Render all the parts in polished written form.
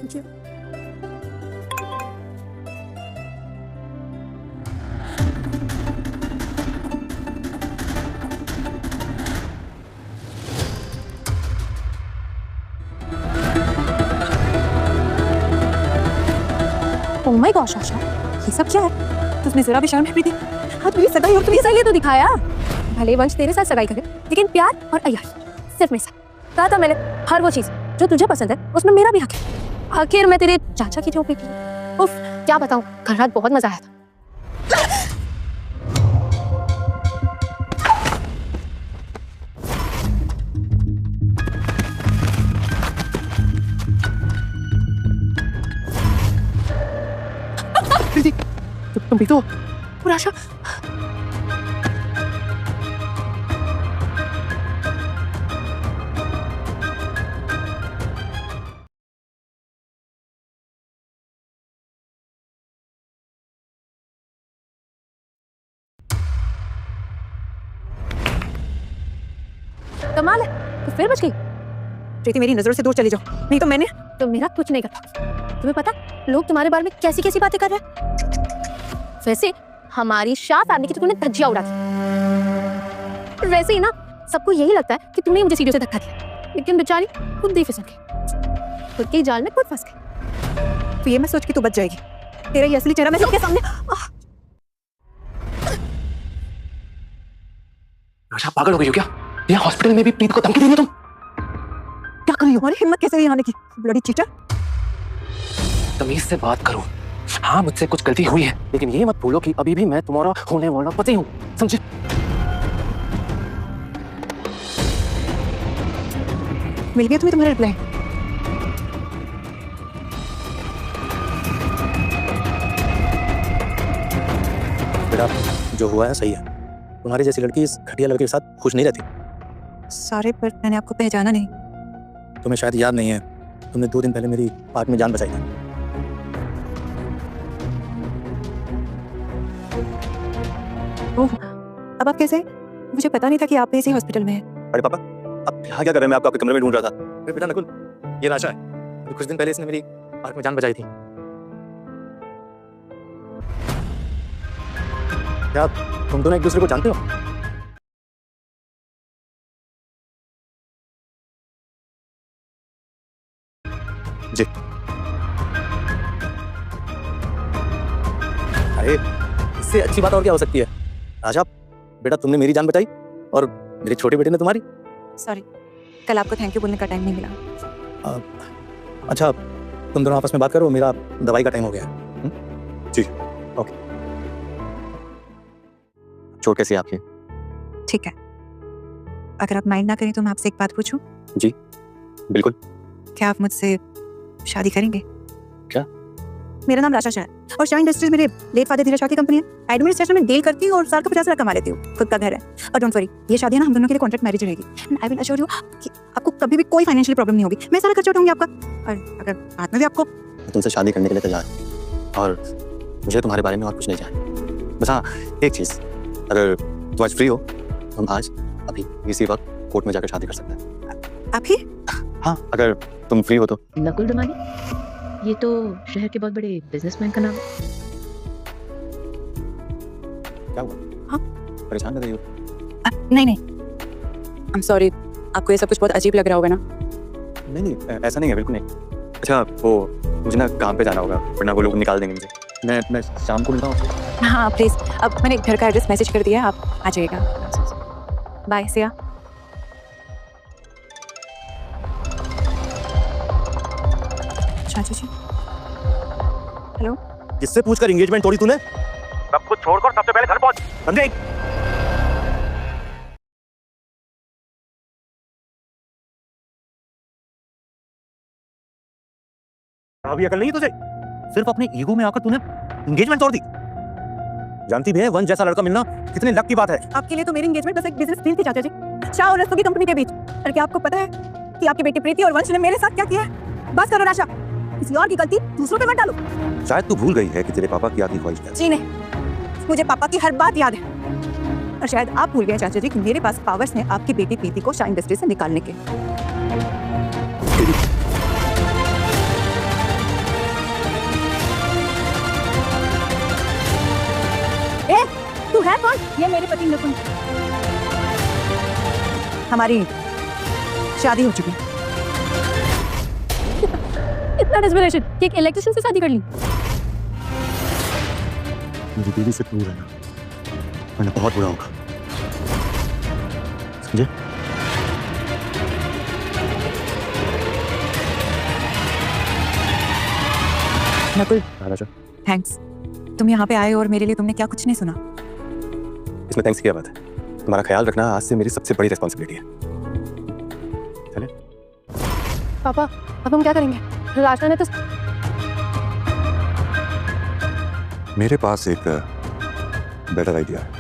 Thank you. Oh my gosh Asha, ये सब क्या है? तुझमें जरा भी शर्म है प्रीति? हाँ तुम्हें सगाई और तुम्हें इसलिए तो दिखाया। भले वंश तेरे साथ सगाई करे, लेकिन प्यार और अय्याश सिर्फ मेरे साथ। कहा था मैंने, हर वो चीज जो तुझे पसंद है उसमें मेरा भी हक है। आखिर मैं तेरे चाचा की जो बेटी। उफ, क्या बताऊं, कल रात बहुत मजा आया था। प्रीति, तुम भी तो। और आशा, कमाल है, तो फिर बच गई। प्रीति मेरी नजरों से दूर चली जाओ, नहीं तो मैंने। तो मेरा कुछ नहीं करता। तुम्हें पता लोग तुम्हारे बारे में कैसी कैसी बातें कर रहे हैं। वैसे हमारी शाह फैमिली की तो तुमने धज्जियां उड़ा दी। वैसे ही ना सबको यही लगता है कि तुमने मुझे सीढ़ियों से धक्का दिया, लेकिन बेचारी खुद ही फिसल गई, खुद के जाल में खुद फंस गई। तो ये मैं सोच के तू बच जाएगी। तेरा ये असली चेहरा मैं सबके सामने। आशा पागल हो गई हो क्या? यहाँ हॉस्पिटल में भी प्रीत को धमकी दे रही हो तुम? क्या कर रही हो? तुम्हारी हिम्मत कैसे हुई आने की, ब्लडी चीटर? तमीज से बात करो। हाँ मुझसे कुछ गलती हुई है, लेकिन ये मत भूलो कि अभी भी मैं तुम्हारा होने वाला पति हूँ, समझे? मिल गया तुम्हें तुम्हारा रिप्लाई? बेटा जो हुआ है सही है। तुम्हारी जैसी लड़की इस घटिया लड़के के साथ खुश नहीं रहती। सारे पर मैंने आपको पहचाना नहीं। तुम्हें शायद याद नहीं है, तुमने 2 दिन पहले मेरी पार्क में जान बचाई थी। ओह, अब आप कैसे? मुझे पता नहीं था कि आप इसी हॉस्पिटल में हैं। अरे पापा, अब यहाँ क्या कर रहे हैं? मैं आपको आपके कमरे में ढूंढ रहा था। अरे बेटा नकुल, ये राशा है। कुछ दिन पहले इसने मेरी पार्क में जान बचाई थी। क्या तुम दोनों एक दूसरे को जानते हो? जी। अरे इससे अच्छी बात और क्या हो सकती है? राजा बेटा, तुमने मेरी जान बचाई और मेरे छोटे बेटे ने तुम्हारी। सॉरी, कल आपको थैंक यू बोलने का टाइम नहीं मिला। अच्छा, तुम दोनों आपस में बात करो, मेरा दवाई का टाइम हो गया है। जी ओके। चोट कैसी है आपकी? ठीक है, अगर आप माइंड ना करें तो मैं आपसे एक बात पूछूं? जी बिल्कुल। क्या आप मुझसे शादी करेंगे? क्या? मेरा नाम राशा शाह है और शाह इंडस्ट्रीज मेरे लेट फादर धीरज शाह की कंपनी है। एडमिनिस्ट्रेशन में डील करती हूँ और साल का 50 लाख कमा लेती हूँ। खुद का घर है और डोंट वरी, ये शादी है ना हम दोनों के लिए कॉन्ट्रैक्ट मैरिज रहेगी। आई विल अश्योर यू कि आपको कभी भी कोई फाइनेंशियल प्रॉब्लम नहीं होगी। मैं सारा खर्चा उठाऊंगी आपका, और अगर बाद में भी आपको। मैं तुमसे शादी करने के लिए तैयार हूँ और मुझे तुम्हारे बारे में और कुछ नहीं चाहिए। बस हाँ एक चीज़, अगर तुम आज फ्री हो तो हम आज अभी इसी वक्त कोर्ट में जाकर शादी कर सकते हैं। आप ही? हाँ अगर तुम फ्री हो तो। नकुल दमानी, ये तो शहर के बहुत बड़े बिजनेसमैन का नाम है। क्या हुआ? हाँ? परेशान लग रही हो? नहीं नहीं, आई एम सॉरी, आपको ये सब कुछ बहुत अजीब लग रहा होगा ना? नहीं ऐसा नहीं है, बिल्कुल नहीं। अच्छा वो मुझे ना काम पे जाना होगा वरना वो लोग निकाल देंगे मुझे। मैं शाम को मिलता हूँ। हाँ प्लीज़, अब मैंने घर का एड्रेस मैसेज कर दिया है, आप आ जाइएगा। बाय सिया। चाचू जी, हेलो। किससे पूछकर एंगेजमेंट तोड़ी तूने? सब कुछ छोड़कर सबसे पहले घर पहुंच, समझे? अभी अकल नहीं तुझे? सिर्फ अपने ईगो में आकर तूने एंगेजमेंट तोड़ दी। जानती भी है वंश जैसा लड़का मिलना कितने लक की बात है। आपके लिए तो मेरी एंगेजमेंट बस एक बिजनेस डील थी चाचा जी, शाह और रस्तों की कंपनी के बीच। और क्या आपको पता है कि आपकी बेटी प्रीति और वंश ने मेरे साथ क्या किया है? बस करो राशा, किसी और की गलती दूसरों पे मत डालो। शायद तू भूल गई है कि तेरे पापा की आखिरी ख्वाहिश क्या थी। जी नहीं, मुझे पापा की हर बात याद है। और शायद आप भूल गए चाचा जी कि मेरे पास पावर्स हैं आपकी बेटी प्रीति को शाह इंडस्ट्री से निकालने के। ये मेरे पति नकुल, हमारी शादी हो चुकी है। इतना डेस्परेशन कि एक इलेक्ट्रिशियन से शादी कर ली। मेरी बीवी से दूर रहना वरना बहुत बुरा होगा, समझे? नकुल, हाँ राजा, थैंक्स। तुम यहाँ पे आए और मेरे लिए तुमने क्या कुछ नहीं सुना। इसमें थैंक्स की क्या बात है? तुम्हारा ख्याल रखना आज से मेरी सबसे बड़ी रिस्पॉन्सिबिलिटी है। चले? पापा अब हम क्या करेंगे? राशा ने तो मेरे पास एक बेटर आइडिया है।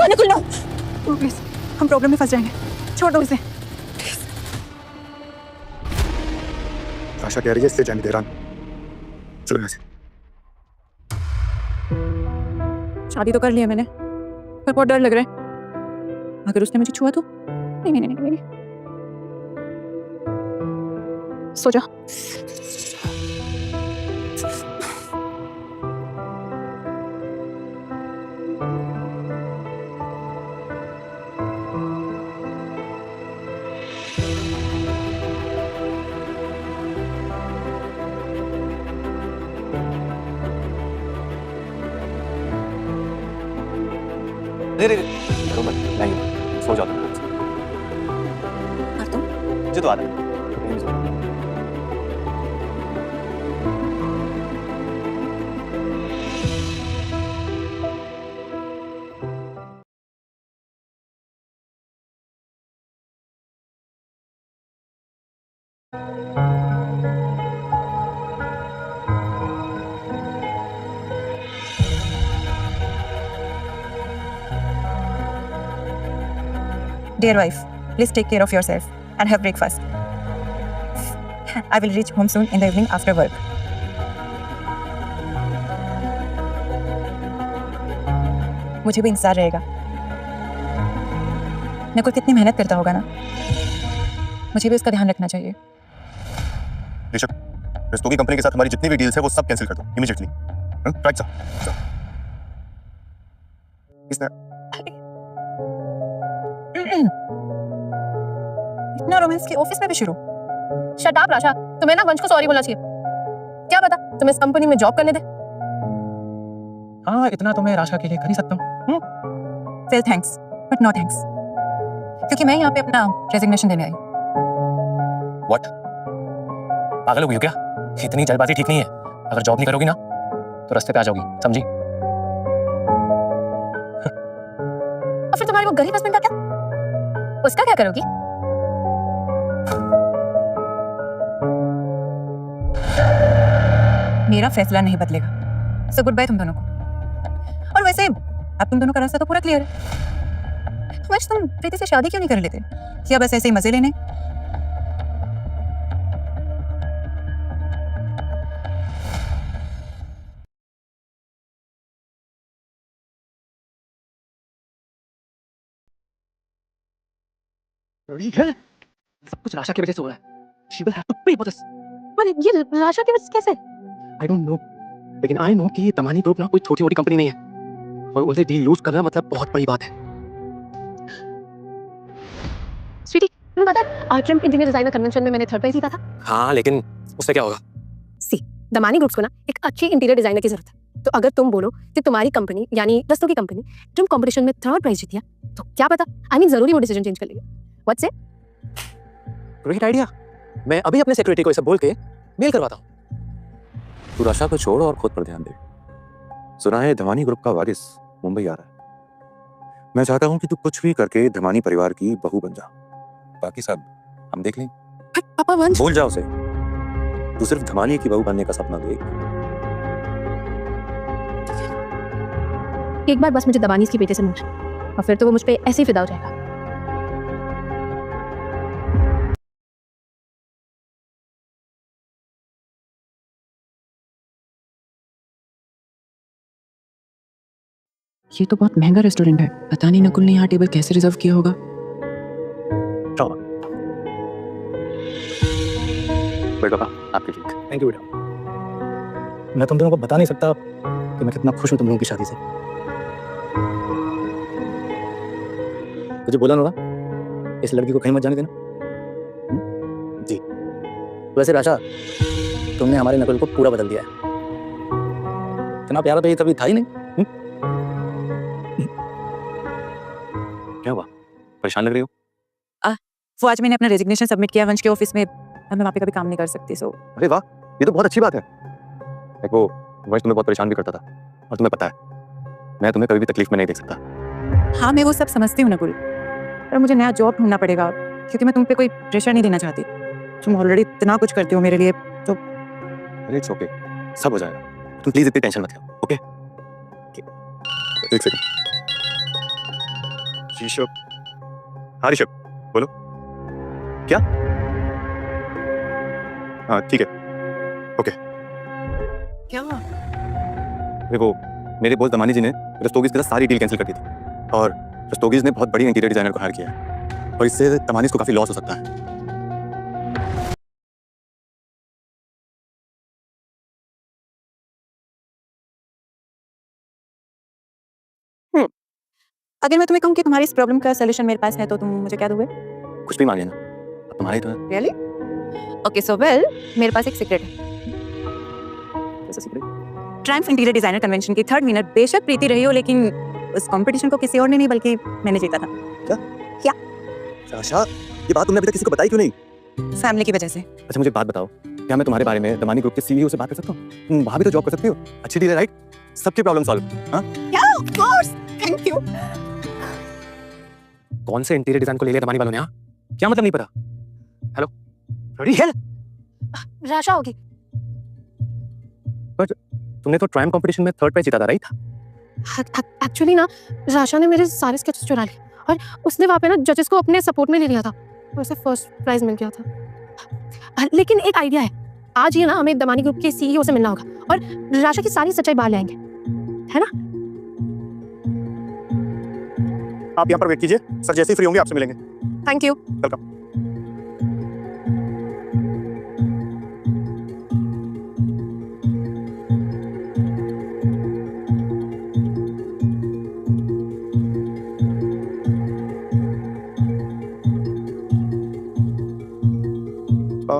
नकुल नो, प्लीज, हम प्रॉब्लम में फंस जाएंगे, छोड़ दो इसे। आशा कह रही है इससे जाने दे रहा हूं। चलो यहाँ से। शादी तो कर लिया मैंने, पर बहुत डर लग रहा है। अगर उसने मुझे छुआ तो नहीं नहीं नहीं, नहीं, नहीं। सो जा। नहीं करो मत, नहीं सो जाओ तुम। और तुम? मुझे तो आदत है। नहीं, सो जाओ। Dear wife, please take care of yourself and have breakfast. I will reach home soon in the evening after work. मुझे भी इंतजार रहेगा। नकुल कितनी मेहनत करता होगा ना, मुझे भी उसका ध्यान रखना चाहिए। ऋषभ, रेस्तों की कंपनी के साथ हमारी जितनी भी डील्स है वो सब कैंसिल कर दो इमीडिएटली। Right sir. इसने इतना रोमांस की ऑफिस में भी शुरू। शट अप राशा, तुम्हें ना वंश को सॉरी बोलना चाहिए। क्या पता तुम्हें इस कंपनी में जॉब करने दे। हाँ, इतना तो मैं राशा के लिए कर ही सकता हूँ। Well, thanks, but no thanks. क्योंकि मैं यहाँ पे अपना रेजिग्नेशन देने आई। What? पागल हो गई हो क्या? इतनी जल्दबाजी ठीक नहीं है। अगर जॉब नहीं करोगी ना तो रास्ते पे आ जाओगी, समझी? और फिर तुम्हारी वो गरीब हस्बैंड का क्या? उसका क्या करोगी? मेरा फैसला नहीं बदलेगा। सो गुड बाय तुम दोनों को। और वैसे अब तुम दोनों का रास्ता तो पूरा क्लियर है। तो वैसे तुम प्रीति से शादी क्यों नहीं कर लेते? या बस ऐसे ही मजे लेने? ठीक है, सब कुछ राशा की वजह से हो रहा है। She will have to pay for this. पर ये राशा की वजह से कैसे? I don't know, लेकिन I know कि तमानी ग्रुप ना कोई छोटी-मोटी कंपनी नहीं है। और उसे डील लूज करना मतलब बहुत बड़ी बात है। स्वीटी, तुम्हें पता है आर्ट्रम इंटीरियर डिजाइनर कन्वेंशन में मैंने थर्ड प्राइज जीता था। हाँ, लेकिन उससे क्या होगा? सी दमानी ग्रुप्स को ना एक अच्छी इंटीरियर डिजाइनर की जरूरत है। तो अगर तुम बोलो कि तुम्हारी कंपनी यानी रस्तों की कंपनी ट्रिम कंपटीशन में थर्ड प्राइज जीती है, तो क्या पता आई मीन जरूरी वो डिसीजन चेंज कर लेगी। What's it? Great idea. मैं अभी अपने सेक्रेटरी को इसे बोल के मेल करवाता हूँ। तू राशा को छोड़ और खुद पर ध्यान दे। सुना है धमानी ग्रुप का वारिस मुंबई आ रहा है। मैं चाहता हूँ कि तू कुछ भी करके धमानी परिवार की बहू बन जा। बाकी सब हम देख लें। पापा वंश, भूल जा उसे। तू सिर्फ धमानी की बहू बनने का सपना देख। एक बार बस मुझे दबानी की बेटे से मिल और फिर तो वो मुझ पे ऐसे ही फिदा हो जाएगा। ये तो बहुत महंगा रेस्टोरेंट है, पता नहीं नकुल ने यहाँ टेबल कैसे रिजर्व किया होगा। बेटा पापा आपके लिए थैंक यू बेटा। मैं तुम दोनों को बता नहीं सकता कि मैं कितना खुश हूँ तुम लोगों की शादी से। तुझे बोला ना इस लड़की को कहीं मत जाने देना। जी वैसे राशा, तुमने हमारे नकुल को पूरा बदल दिया है। इतना प्यारा तो ये कभी था ही नहीं। क्या हुआ, परेशान लग रही हो? वो आज मैंने अपना रेजिग्नेशन सबमिट किया वंश के ऑफिस में। अब मैं वहाँ पे कभी काम नहीं कर सकती। सो अरे वाह, ये तो बहुत अच्छी बात है। देखो वंश तुम्हें बहुत परेशान भी करता था और तुम्हें पता है मैं तुम्हें कभी भी तकलीफ में नहीं देख सकता। हाँ, मैं वो सब समझती हूँ नकुल, पर मुझे नया जॉब ढूंढना पड़ेगा क्योंकि मैं तुम पे कोई प्रेशर नहीं देना चाहती। तुम ऑलरेडी इतना कुछ करते हो मेरे लिए। तो अरे इट्स ओके, सब हो जाएगा। तुम प्लीज इतनी टेंशन मत लो, ओके? एक सेकंड। ऋषभ, हाँ ऋषभ बोलो। क्या? हाँ ठीक है, ओके। क्या अरे वो मेरे बॉस दमानी जी ने रस्तोगीज के साथ सारी डील कैंसिल कर दी थी और रस्तोगीज ने बहुत बड़ी इंटीरियर डिजाइनर को हायर किया है और इससे दमानीज को काफी लॉस हो सकता है। अगर मैं तुम्हें कहूँ कि तुम्हारी इस प्रॉब्लम का सलूशन मेरे पास है तो तुम मुझे क्या दोगे? कुछ भी मान लेना, अब तुम्हारी तो है। रियली? ओके सो वेल, मेरे पास एक सीक्रेट है। कैसा secret? Triumph interior designer convention की 3rd विनर बेशक प्रीति रही हो, लेकिन उस कंपटीशन को किसी और ने नहीं बल्कि मैंने जीता था। राशा, ये बात तुमने अभी तक किसी को बताई क्यों नहीं? फैमिली की वजह से। अच्छा मुझे एक बात बताओ, क्या मैं तुम्हारे बारे में दमानी ग्रुप के सीईओ से बात कर सकता हूँ? तुम वहाँ भी तो जॉब कर सकती हो, अच्छी डील है राइट? सबकी प्रॉब्लम सॉल्व। हाँ ऑफ कोर्स, थैंक यू। कौन से इंटीरियर डिजाइन को ले लिया दमानी वालों ने? हाँ क्या मतलब नहीं पता? हेलो रेडी हेल, राशा होगी। तुमने तो ट्रायम्फ कंपटीशन में 3rd प्राइज जीता था राइट? एक्चुअली ना राशा ने मेरे सारे स्केचेस चुरा लिए और उसने वहाँ पे ना जजेस को अपने सपोर्ट में ले लिया था, वैसे फर्स्ट प्राइज मिल गया था। लेकिन एक आइडिया है, आज ये ना हमें दमानी ग्रुप के सीईओ से मिलना होगा और राशा की सारी सच्चाई बाहर ले आएंगे, है ना? आप यहाँ पर वेट कीजिए, सर जैसे ही फ्री होंगे आपसे मिलेंगे। Thank you. Welcome.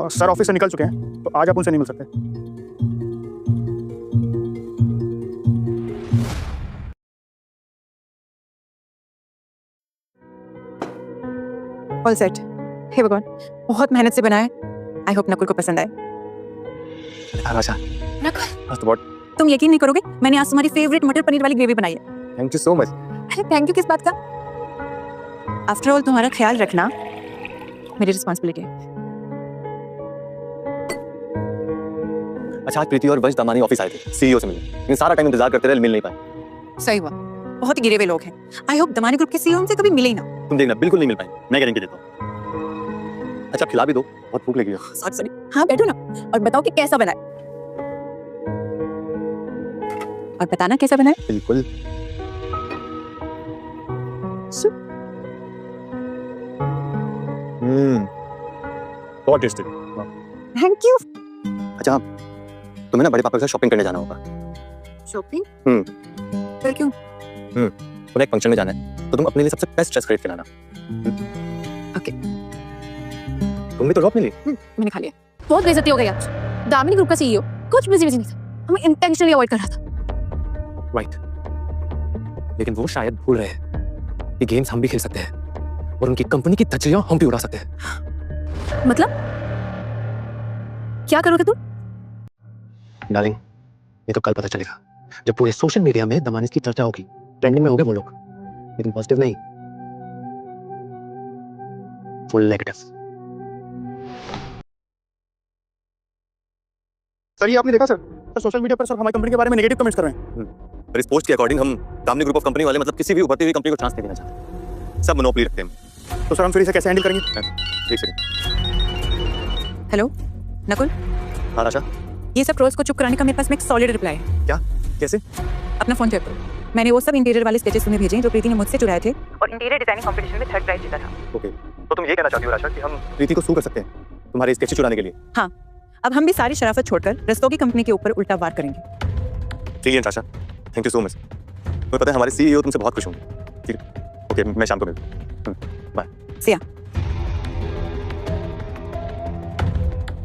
Sir office से निकल चुके हैं तो आज आप उनसे नहीं मिल सकते। All set. हे भगवान, बहुत मेहनत से बना है। आई होप नकुल को पसंद आए। राशा, नकुल, आज तो बहुत तुम यकीन नहीं करोगे, मैंने आज तुम्हारी फेवरेट मटर पनीर वाली ग्रेवी बनाई है। Thank you so much. अरे थैंक यू किस बात का? आफ्टर ऑल तुम्हारा ख्याल रखना मेरी रिस्पॉन्सिबिलिटी है। अच्छा आज प्रीति और वंश दमानी ऑफिस आए थे सीईओ से मिलने, लेकिन सारा टाइम इंतजार करते रहे, मिल नहीं पाए। सही हुआ, बहुत ही गिरे हुए लोग हैं। आई होप दमानी ग्रुप के सीईओ हमसे कभी मिले ही ना। तुम देखना बिल्कुल नहीं मिल पाए, मैं गारंटी देता हूँ। अच्छा खिला भी दो, बहुत भूख लगी है। सॉरी। हाँ बैठो ना और बताओ कि कैसा बना है, और बताना कैसा बना है। बिल्कुल। बहुत टेस्टी। Thank you. अच्छा तुम्हें ना बड़े पापा के साथ शॉपिंग करने जाना होगा। शॉपिंग? फिर क्यों? उन्हें एक फंक्शन में जाना है तो तुम अपने लिए सबसे बेस्ट ड्रेस खरीद के लाना। ओके। तुम भी तो ड्रॉप मिली। मैंने खा लिया। बहुत बेइज्जती हो गई आज। दामिनी ग्रुप का सीईओ कुछ बिजी नहीं था, हमें इंटेंशनली अवॉइड कर रहा था। राइट, लेकिन वो शायद भूल रहे हैं कि गेम्स हम भी खेल सकते हैं और उनकी कंपनी की धज्जियां हम भी उड़ा सकते हैं। मतलब क्या करोगे तुम? डार्लिंग, ये तो कल पता चलेगा जब पूरे सोशल मीडिया में दमानिस की चर्चा होगी। ट्रेंडिंग में होंगे वो लोग, लेकिन पॉजिटिव नहीं, फुल नेगेटिव। सर ये आपने देखा सर सोशल मीडिया पर सर हमारी कंपनी के बारे में नेगेटिव कमेंट्स कर रहे हैं। पर इस पोस्ट के अकॉर्डिंग हम दामनी ग्रुप ऑफ कंपनी वाले मतलब किसी भी उभरती हुई कंपनी को चांस नहीं देना चाहते, सब मोनोपोली रखते हैं। तो सर हम फिर इसे कैसे हैंडल करेंगे? एक सेकंड। हेलो नकुल, हाँ राशा, ये सब ट्रोल्स को चुप कराने का मेरे पास में एक सॉलिड रिप्लाई है। क्या? कैसे? अपना फोन चेक करो। मैंने वो सब इंटीरियर वाले स्केचेस तुम्हें भेजे जो प्रीति ने मुझसे चुराए थे और इंटीरियर डिजाइनिंग कंपटीशन में 3rd प्राइज जीता था। ओके, तो तुम ये कहना चाहती हो राशा कि हम प्रीति को सू कर सकते हैं तुम्हारे स्केच चुराने के लिए? हाँ, अब हम भी सारी शराफत छोड़कर रस्तोगी कंपनी के ऊपर उल्टा वार करेंगे। Brilliant Rasha, thank you so much. तुम्हें पता है हमारे सीईओ तुमसे बहुत खुश होंगे। ठीक है, ओके, मैं शाम को मिलता हूँ। बाय। सिया।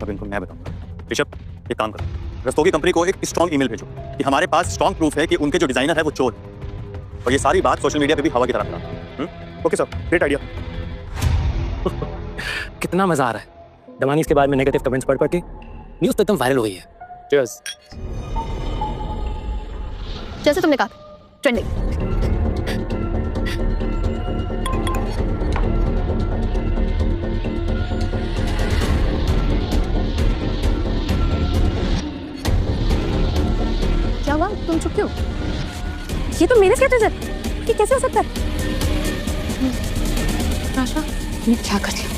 अब इनको मैं बताऊंगा। ऋषभ, एक काम करो, रस्तोगी कंपनी को एक स्ट्रॉन्ग ईमेल भेजो कि हमारे पास स्ट्रॉन्ग प्रूफ है कि उनके जो डिजाइनर है वो चोर है, और ये सारी बात सोशल मीडिया पे भी हवा की तरह फैला। Okay sir, great idea. कितना मजा आ रहा है। दमानी इसके बारे में नेगेटिव कमेंट्स पढ़ के न्यूज़ तो एकदम वायरल हो गई है। चीयर्स। जैसे तुमने कहा ट्रेंडिंग। क्या हुआ, तुम चुप क्यों? ये तो मेरे स्केचेस है, ये कैसे हो सकता है? आशा, ये क्या कर दिया?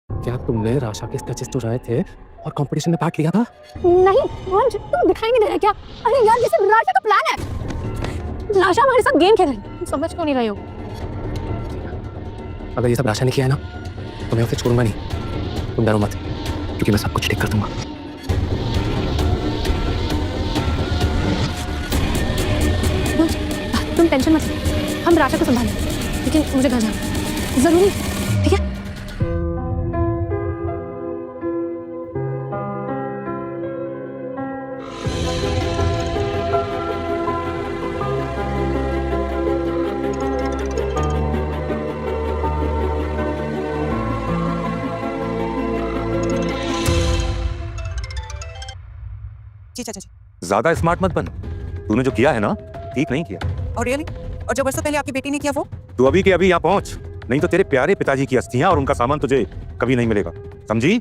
क्या तुमने राशा के स्केचेस चुराए थे और कंपटीशन में पार्ट लिया था? नहीं वंश, तुम दिखाई नहीं दे रहा क्या? अरे यार, ये सब राशा का प्लान है। राशा हमारे साथ गेम खेल रही है, तुम समझ क्यों नहीं रही हो? अगर ये सब राशा ने किया है ना तो मैं उसे छोड़ूंगा नहीं। तुम डरो मत, क्योंकि मैं सब कुछ ठीक कर दूंगा। वंश, तुम टेंशन मत लो, हम राशा को संभालेंगे, लेकिन मुझे घर जाना जरूरी है, ठीक है? जी चाचा जी। ज्यादा स्मार्ट मत बन। तूने जो किया है ना, ठीक नहीं किया। और रियली? और जो बरसों पहले आपकी बेटी ने किया वो? तू अभी के अभी यहाँ पहुंच, नहीं तो तेरे प्यारे पिताजी की अस्थियां और उनका सामान तुझे कभी नहीं मिलेगा, समझी?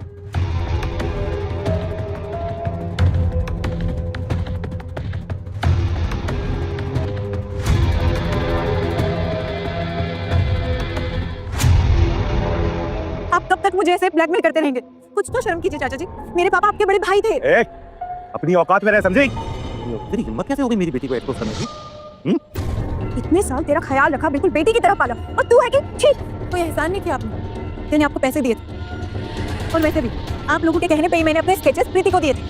आप कब तक मुझे ऐसे ब्लैकमेल करते रहेंगे? कुछ तो शर्म कीजिए चाचा जी, मेरे पापा आपके बड़े भाई थे। ए, अपनी औकात में रह, समझी? तेरी हिम्मत कैसे हो गई मेरी बेटी को एक्सपोज करने की? इतने साल तेरा ख्याल रखा, बिल्कुल बेटी की तरह पाला, और तू है कि छी, कोई एहसान नहीं किया आपने। मैंने आपको पैसे दिए थे, और वैसे भी आप लोगों के कहने पे ही मैंने अपने स्केचेस प्रीति को दिए थे,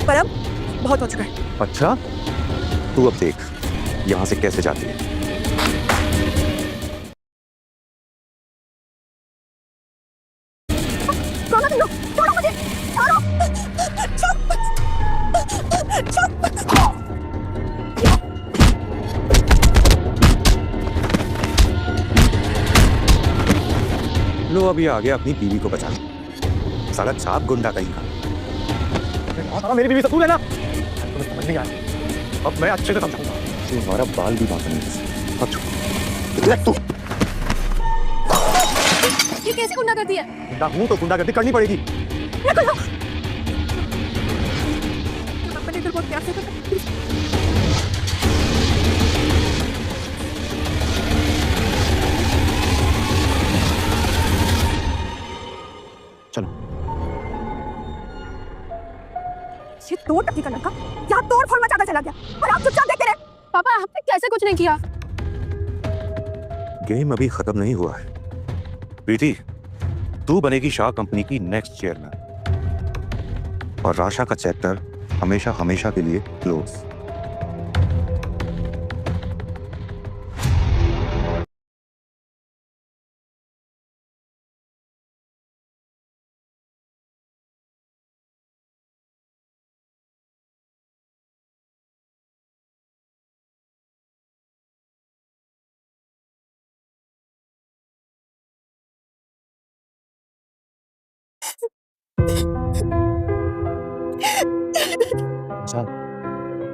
पर अब बहुत हो चुका है। अच्छा, तू अब देख यहाँ से कैसे जाती है। छोड़ो तुम लोग, छोड़ो मुझे, छोड़ो, लो अभी आ गया अपनी बीवी को बचाने, साला चाप गुंडा कहीं का। मेरी बीवी से दूर है ना, तुम्हें समझ नहीं आ रही। अब मैं अच्छे से समझाऊंगा। तुम्हारा बाल भी बांधने नहीं। तू ये कैसे गुंडा कर दिया? गुंडा हूं तो गुंडागर्दी करनी पड़ेगी। बहुत प्यार से करता। चलो। ये तोड़ टकी का लड़का यहाँ तोड़ फोड़ मचाता चला गया, और आप चुपचाप देखते रहे। पापा, आपने कैसे कुछ नहीं किया? गेम अभी खत्म नहीं हुआ है। प्रीति, तू बनेगी शाह कंपनी की नेक्स्ट चेयरमैन, और राशा का चैप्टर हमेशा हमेशा के लिए क्लोज।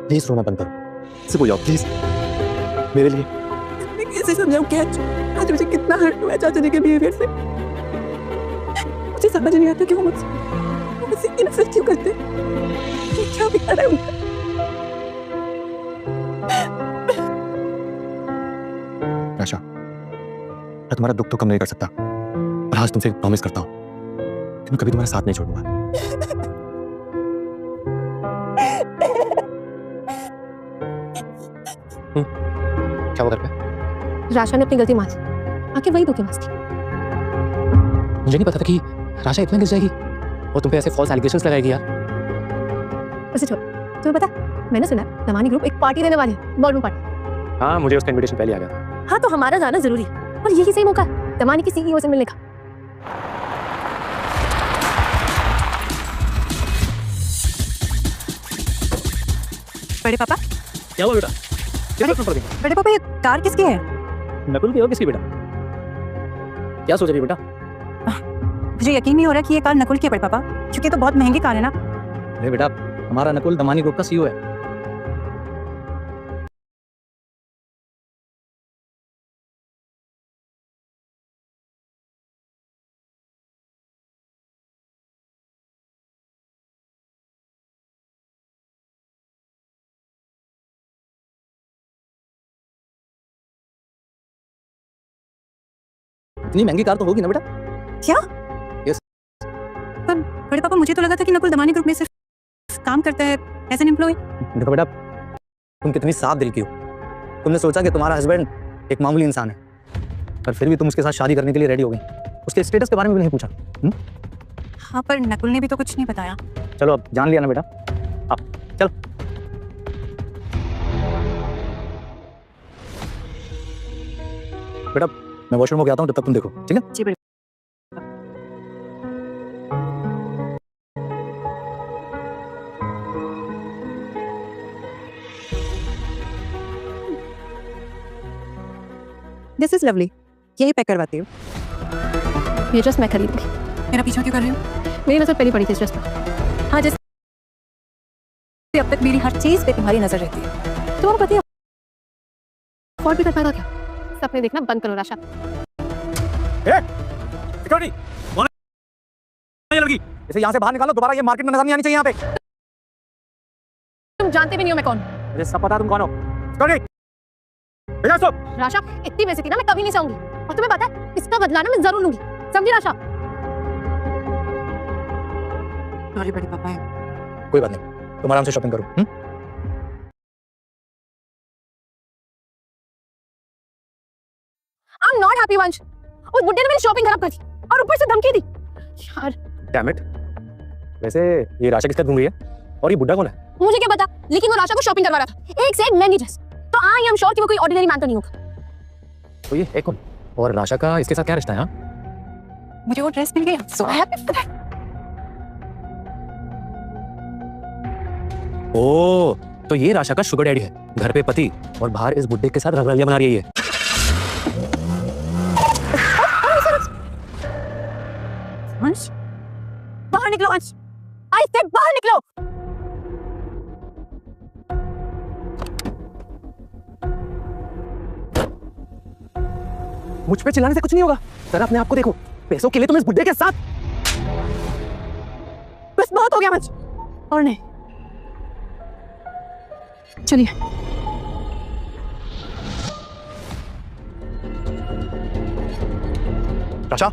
प्लीज रोना बंद करो, सिर्फ हो जाओ प्लीज, मेरे लिए। मैं कैसे समझाऊं कि आज मुझे कितना हर्ट हुआ है चाचा जी के बिहेवियर से। मुझे समझ नहीं आता कि वो मुझसे इतनी नफरत क्यों करते हैं। ये क्या बिगड़ा है उनका? राशा, मैं तुम्हारा दुख तो कम नहीं कर सकता, पर आज तुमसे प्रॉमिस करता हूँ कि मैं कभी तुम्हारा साथ नहीं छोड़ूंगा। क्या हुआ घर पे? राशा ने अपनी गलती मान ली, आखिर वही धोखेबाज थी। मुझे नहीं पता था कि राशा इतना गिर जाएगी और तुम पे ऐसे फॉल्स एलिगेशंस लगाएगी यार। वैसे छोड़, तुम्हें पता, मैंने सुना दमानी ग्रुप एक पार्टी देने वाली है, बॉलरूम पार्टी। हाँ, मुझे उसका इनविटेशन पहले आ गया था। हाँ, तो हमारा जाना जरूरी है और यही सही मौका है दमानी की सीईओ से मिलने का। बड़े पापा, क्या हुआ बेटा? बड़े पापा, ये कार किसकी है? नकुल की हो किसकी बेटा? क्या सोच रही है बेटा? मुझे यकीन नहीं हो रहा कि ये कार नकुल की है बड़े पापा, क्योंकि ये तो बहुत महंगी कार है ना। अरे बेटा, हमारा नकुल दमानी ग्रुप का सीईओ है। इतनी महंगी कार तो होगी ना बेटा? क्या? यस। पर बड़े पापा, मुझे तो लगा था कि नकुल दमानी ग्रुप में सिर्फ काम करता है एज एन एम्प्लॉय। देखो बेटा, तुम कितनी साफ दिल की हो। तुमने सोचा कि तुम्हारा हस्बैंड एक मामूली इंसान है, पर फिर भी तुम उसके साथ शादी करने के लिए रेडी हो गई। उसके स्टेटस के बारे में भी नहीं पूछा। हाँ, पर नकुल ने भी तो कुछ नहीं बताया। चलो अब जान लिया ना बेटा, अब चल। बेटा, मैं वॉशरूम होके आता हूँ, तब तक तुम देखो, ठीक है? जी बड़े। दिस इज लवली, यही पैक करवाती हूँ। ये ड्रेस मैं खरीदूंगी। मेरा पीछा क्यों कर रही हूँ? मेरी नजर पहली पड़ी थी इस ड्रेस पर। हाँ, जैसे अब तक मेरी हर चीज पे तुम्हारी नजर रहती है। तुम्हारा पति अफोर्ड भी कर पाएगा क्या? सपने देखना बंद करो राशा। सिक्योरिटी, कौन है ये लड़की? इसे यहाँ से बाहर निकालो, दोबारा ये मार्केट में नजर नहीं आनी चाहिए यहाँ पे। तुम जानते भी नहीं हो मैं कौन। मुझे सब पता है तुम कौन हो। सिक्योरिटी, भेजा इसको। राशा, इतनी बेइज्जती ना मैं कभी नहीं सहूंगी, और तुम्हें पता है इसका बदला ना मैं जरूर लूंगी, समझी राशा? सॉरी बड़े पापा। कोई बात नहीं, तुम आराम से शॉपिंग करो। आई एम नॉट हैप्पी वंश। उस बुड्ढे ने मेरी शॉपिंग खराब कर दी और ऊपर से धमकी दी यार। Damn it. वैसे ये राशा किसका घूम रही है और ये बुड्ढा कौन है? मुझे क्या पता, लेकिन वो राशा को शॉपिंग करवा रहा था, एक से एक महंगी ड्रेस। तो आई एम श्योर कि वो कोई ऑर्डिनरी मैन तो नहीं होगा। तो ये एक कौन? और राशा का इसके साथ क्या रिश्ता है? हाँ, मुझे वो ड्रेस मिल गई, सो हैप्पी फॉर दैट। ओ, तो ये राशा का शुगर डैडी है, घर पे पति और बाहर इस बुड्ढे के साथ रंगरलियां बना रही है ये। अंश, बाहर निकलो अंश। आई सेड बाहर निकलो। मुझ पे चिल्लाने से कुछ नहीं होगा। जरा अपने आप को देखो, पैसों के लिए तुम इस बुड्ढे के साथ। बस बहुत हो गया अंश, और नहीं। चलिए। राशा,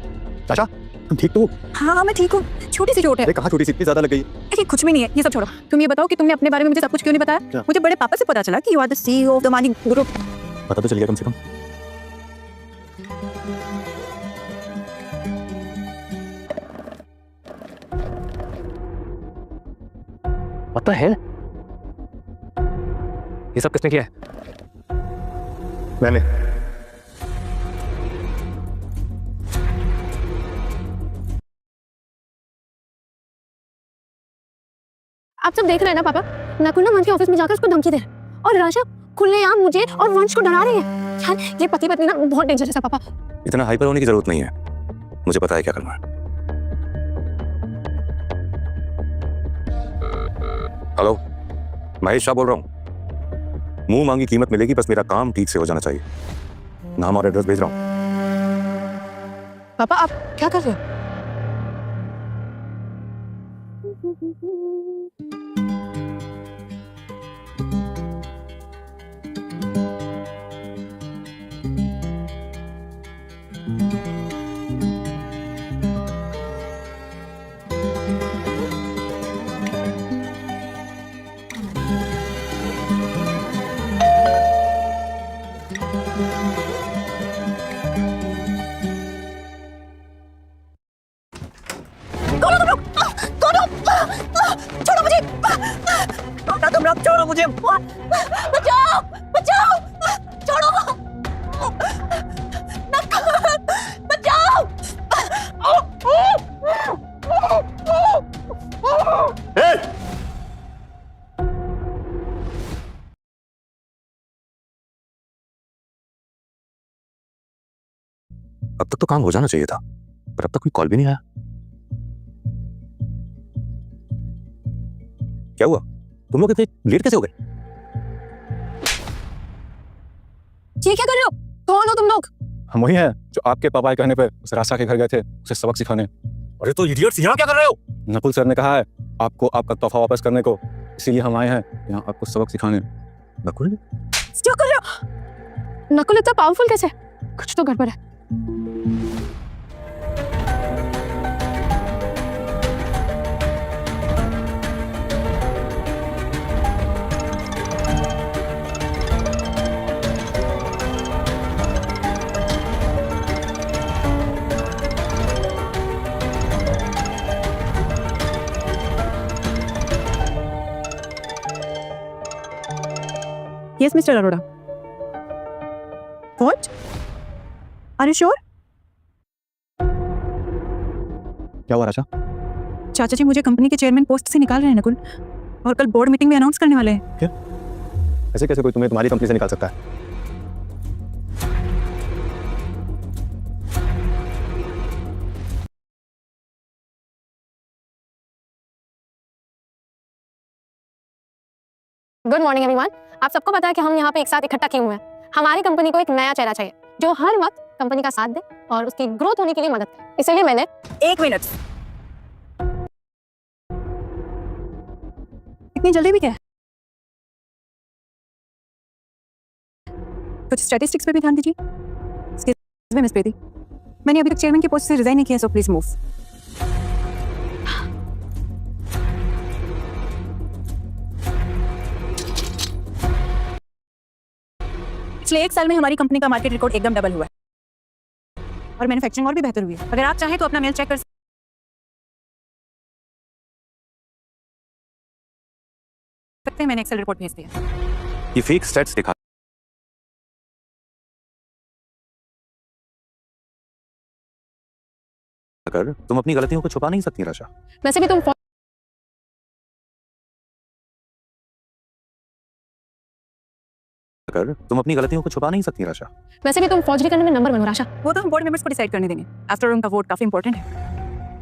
राशा, तुम ठीक तो हो? हाँ, मैं ठीक हूँ। छोटी सी चोट है। अरे कहाँ छोटी सी, इतनी ज्यादा लग गई? अरे कुछ भी नहीं है, ये सब छोड़ो। तुम ये बताओ कि तुमने अपने बारे में मुझे सब कुछ क्यों नहीं बताया? क्या? मुझे बड़े पापा से पता चला कि you are the CEO of the Damani group. पता तो चल गया कम से कम। What the hell? ये सब किसने किया है? मैंने। आप सब देख रहे हैं ना पापा, नकुल ना वंश के ऑफिस में जाकर उसको धमकी दे रहा है और राशा खुलेआम मुझे और वंश को डरा रही है। यार ये पति पत्नी ना बहुत डेंजरस है पापा। इतना हाइपर होने की जरूरत नहीं है, मुझे पता है क्या करना है। हेलो, महेश शाह बोल रहा हूँ। मुंह मांगी कीमत मिलेगी, बस मेरा काम ठीक से हो जाना चाहिए। नाम और एड्रेस भेज रहा हूँ। पापा आप क्या कर रहे हो? कौन हो तुम लोग? कौन हो? छोड़ो मुझे। बेटा तुम लोग छोड़ो मुझे। बचाओ बचाओ, छोड़ो। बचाओ। अब तक तो काम हो जाना चाहिए था, पर अब तक कोई कॉल भी नहीं आया। क्या हुआ? तुम लोग इतने लेट कैसे हो गए? ये क्या कर रहे हो? कौन हो तुम लोग? हम वही हैं जो आपके पापा के कहने पर उस राशा के घर गए थे उसे सबक सिखाने। अरे तो इडियट्स, यहाँ क्या कर रहे हो? नकुल सर ने कहा है आपको आपका तोहफा वापस करने को, इसीलिए हम आए हैं यहाँ आपको सबक सिखाने। नकुल ने? क्या कर रहे हो? नकुल इतना पावरफुल कैसे? कुछ तो गड़बड़ है। Yes, Mr. Arora. What? Are you sure? क्या हुआ राशा? चाचा जी मुझे कंपनी के चेयरमैन पोस्ट से निकाल रहे हैं नकुल, और कल बोर्ड मीटिंग में अनाउंस करने वाले हैं। ऐसे कैसे कोई तुम्हें तुम्हारी कंपनी से निकाल सकता है? Good morning everyone. आप सबको पता है कि हम यहाँ पे एक साथ इकट्ठा क्यों हुए हैं। हमारी कंपनी को एक नया चेहरा चाहिए जो हर वक्त कंपनी का साथ दे और उसकी ग्रोथ होने के लिए मदद करे। इसलिए मैंने 1 मिनट, इतनी जल्दी भी क्या है? कुछ स्टैटिस्टिक्स पे भी ध्यान दीजिए। Excuse me, मिस प्रीति, मैंने अभी तक चेयरमैन की पोस्ट से रिजाइन नहीं किया, सो प्लीज मूव। पिछले 1 साल में हमारी कंपनी का मार्केट रिकॉर्ड एकदम डबल हुआ है और मैन्युफैक्चरिंग और भी बेहतर हुई है। अगर आप चाहें तो अपना मेल चेक कर सकते हैं। मैंने एक्सेल रिपोर्ट भेज दिया। ये फेक स्टैट्स दिखा कर तुम अपनी गलतियों को छुपा नहीं सकती राशा। वैसे भी तुम कर तुम अपनी गलतियों को छुपा नहीं सकती राशा। फौजरी करने में नंबर वन हो राशा। वो तो हम बोर्ड मेंबर्स को डिसाइड करने देंगे। आफ्टर उनका वोट काफी इंपॉर्टेंट है।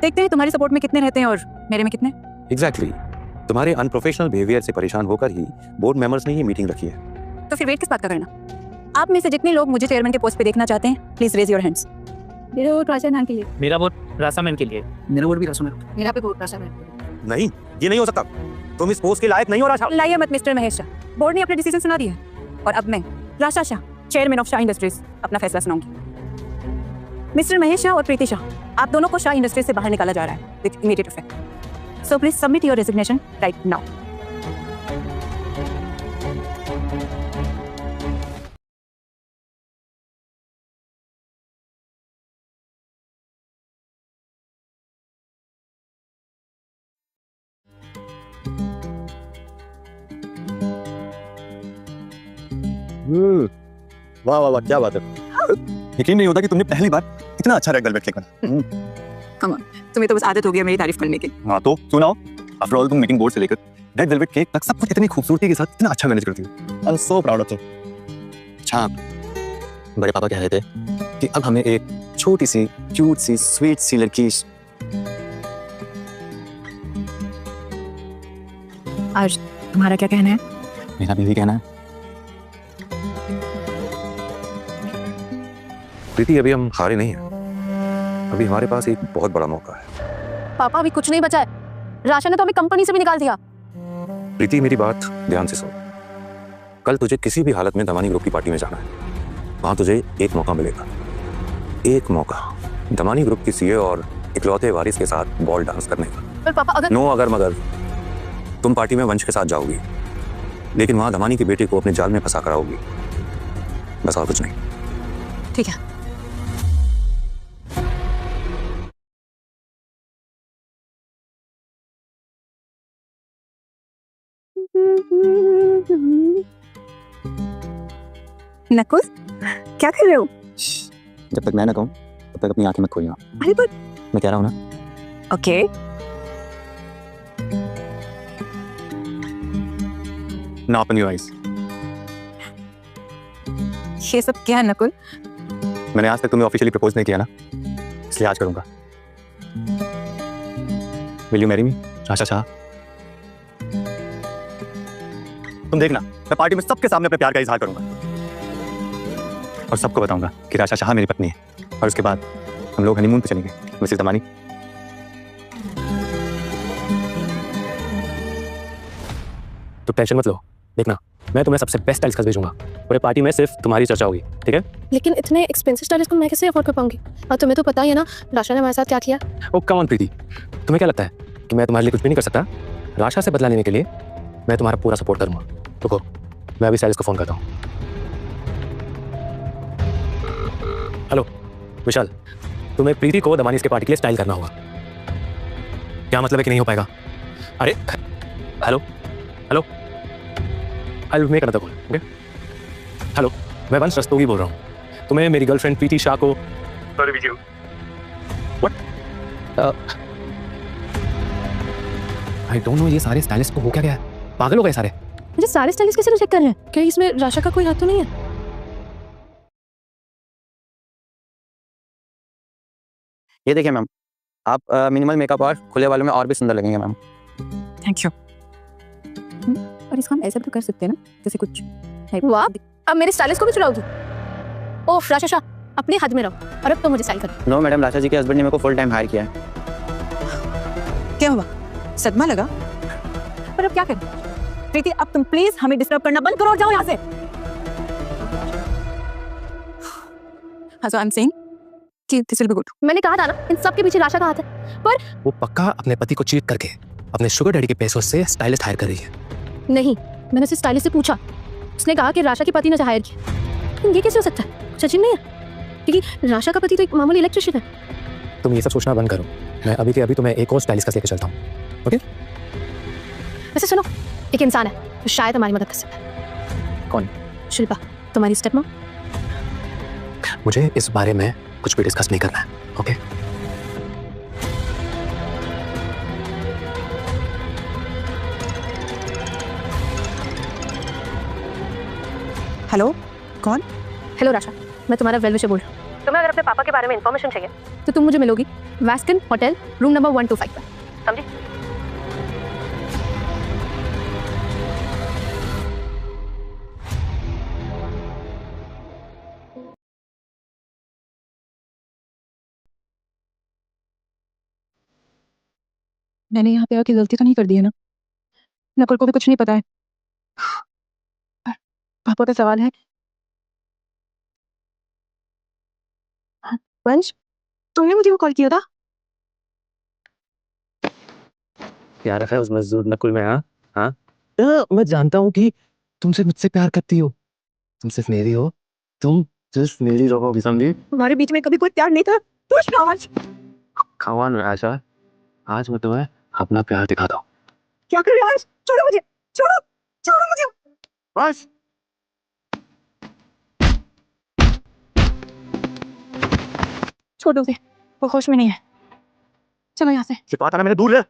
देखते हैं तुम्हारे सपोर्ट में कितने रहते हैं और मेरे में कितने। एग्जैक्टली तुम्हारे अनप्रोफेशनल बिहेवियर से परेशान होकर ही बोर्ड मेंबर्स ने ये मीटिंग रखी है। तो फिर वेट किस बात का करना? आप में से जितने लोग मुझे चेयरमैन के पोस्ट पे देखना चाहते हैं, प्लीज रेज योर हैंड्स। मेरा वोट राशा नाम के लिए। मेरा वोट राशा मैम के लिए। मेरा वोट भी राशा मैम। मेरा भी वोट राशा मैम। नहीं, ये नहीं हो सकता। तुम इस पोस्ट के लायक नहीं हो राशा। लाइए मत मिस्टर महेश शाह, बोर्ड ने अपना डिसीजन सुना दिया और अब मैं Rasha Shah, chairman of Shah industries, अपना फैसला सुनाऊंगी। मिस्टर महेश शाह और प्रीति शाह, आप दोनों को शाह इंडस्ट्रीज से बाहर निकाला जा रहा है with immediate effect. So please submit your resignation right now. वाह वाह वाह, क्या बात है। यकीन नहीं होता कि तुमने पहली बार इतना अच्छा रेड वेलवेट केक बना। कम ऑन, तुम्हें तो बस आदत हो गई है मेरी तारीफ करने की। हाँ तो सुनाओ। आफ्टर ऑल तुम मेकिंग बोर्ड से लेकर रेड वेलवेट केक तक सब कुछ इतनी खूबसूरती के साथ इतना अच्छा मैनेज करती हो। I am so proud of you. अच्छा, बड़े पापा कह रहे थे कि अब हमें एक छोटी सी क्यूट सी स्वीट सी लड़की। आज तुम्हारा क्या कहना है? मेरा भी कहना है। प्रीति, अभी हम हारे नहीं हैं। अभी हमारे पास एक बहुत बड़ा मौका है। पापा अभी कुछ नहीं बचा है। राशा ने तो हमें कंपनी से भी निकाल दिया। प्रीति, मेरी बात ध्यान से सुन। कल तुझे किसी भी हालत में धमानी ग्रुप की पार्टी में जाना है। वहां तुझे एक मौका मिलेगा, एक मौका धमानी ग्रुप की सीए और इकलौते वारिस के साथ बॉल डांस करने का। पर पापा अगर नो अगर मगर। तुम पार्टी में वंश के साथ जाओगी, लेकिन वहां धमानी की बेटी को अपने जाल में फंसा कर आओगी। बस और कुछ नहीं। ठीक है। नकुल क्या कर रहे हो? जब तक मैं ना कहूँ तब तक अपनी आंखें मत खोलना। अरे पर मैं कह रहा हूँ ना। ओके ना ओपन योर आईज। ये सब क्या है नकुल? मैंने आज तक तुम्हें ऑफिशियली प्रपोज नहीं किया ना, इसलिए आज करूंगा। Will you marry me Rasha Shah? तुम देखना, मैं पार्टी में सबके सामने अपने प्यार का इजहार करूंगा और सबको बताऊंगा कि राशा शाह मेरी पत्नी है, और उसके बाद हम लोग हनीमून पे चलेंगे मिसेस दमानी। तो टेंशन मत लो, देखना मैं तुम्हें सबसे बेस्ट स्टाइल्स भेजूंगा। पूरे पार्टी में सिर्फ तुम्हारी चर्चा होगी, ठीक है? लेकिन इतने एक्सपेंसिव स्टाइलिस्ट को मैं कैसे अफोर्ड कर पाऊंगी? और तुम्हें तो पता ही है ना राशा ने हमारे साथ क्या किया। ओ कम ऑन प्रीति, तुम्हें क्या लगता है कि मैं तुम्हारे लिए कुछ भी नहीं कर सकता? राशा से बदला लेने के लिए मैं तुम्हारा पूरा सपोर्ट करूंगा। रुको, मैं अभी स्टाइलिस्ट को फोन करता हूँ। हेलो विशाल, तुम्हें प्रीति को दमानी के पार्टी के लिए स्टाइल करना होगा। क्या मतलब है कि नहीं हो पाएगा? अरे hello hello, I make another call, okay? Hello, मैं वंश रस्तोगी बोल रहा हूँ। तुम्हें मेरी गर्लफ्रेंड प्रीति शाह को आई डोंट नो, ये सारे स्टाइलिस्ट को हो क्या गया है? पागल हो गए सारे। मुझे सारे स्टाइलिस्ट कैसे रिजेक्ट कर रहे हैं? क्या इसमें राशा का कोई हाथ तो नहीं है? ये देखिए मैम, आप मिनिमल मेकअप और खुले बालों में और भी सुंदर लगेंगे मैम। Thank you. और इसको हम ऐसा भी तो कर सकते हैं ना, जैसे कुछ वाह, अब मेरे स्टाइलिस्ट को भी चुराओगी? ओह राशा शाह, अपने हद में रहो और अब तो मुझे स्टाइल कर। नो मैडम, राशा जी के हस्बैंड ने मेरे को फुल टाइम हायर किया है। क्या हुआ? सदमा लगा? पर अब क्या करें? प्रीति अब तुम प्लीज हमें डिस्टर्ब करना बंद करो और जाओ यहाँ से। हाँ, so I'm saying कि this will be good. मैंने कहा था ना, इन सब के पीछे राशा का हाथ है। पर वो पक्का अपने पति को चीट करके अपने शुगर डैडी के पैसों से स्टाइलिस्ट हायर कर रही है। नहीं, मैंने उसे स्टाइलिस्ट से पूछा, उसने कहा कि राशा के पति ने हायर किया। लेकिन ये कैसे हो सकता है? सचिन नहीं है, क्योंकि राशा का पति तो एक मामूली इलेक्ट्रिशियन है। तुम ये सब सोचना बंद करो, मैं अभी के अभी तुम्हें एक और स्टाइलिस्ट का लेकर चलता हूँ, ओके? वैसे सुनो, एक इंसान है तो शायद हमारी मदद कर सकता है। कौन? शिल्पा, तुम्हारी स्टेप मॉम। मुझे इस बारे में कुछ भी डिस्कस नहीं करना है, ओके? हेलो, कौन? हेलो राशा, मैं तुम्हारा वेल विशर बोल रहा हूँ। तुम्हें अगर अपने पापा के बारे में इंफॉर्मेशन चाहिए तो तुम मुझे मिलोगी वैस्कन होटल रूम नंबर 125 पर, समझी? मैंने यहाँ पे आके गलती तो नहीं कर दी है ना? नकुल को भी कुछ नहीं पता है। पापा का सवाल है। वंश, तुमने मुझे वो कॉल किया था? क्या रखा है उस मजदूर नकुल में? हाँ, मैं जानता हूँ कि तुमसे मुझसे प्यार करती हो, तुम सिर्फ मेरी हो, तुम सिर्फ मेरी रहोगी, समझी? हमारे बीच में कभी कोई प्यार नहीं था। तू आज खवान आशा, आज मैं तुम्हें अपना प्यार दिखाता हूँ। क्या कर रहे हो? आज छोड़ो मुझे, छोड़ो, छोड़ो मुझे। बस छोड़ दो उसे, वो होश में नहीं है। चलो यहाँ से। सिपाता ना, मेरे दूर रह।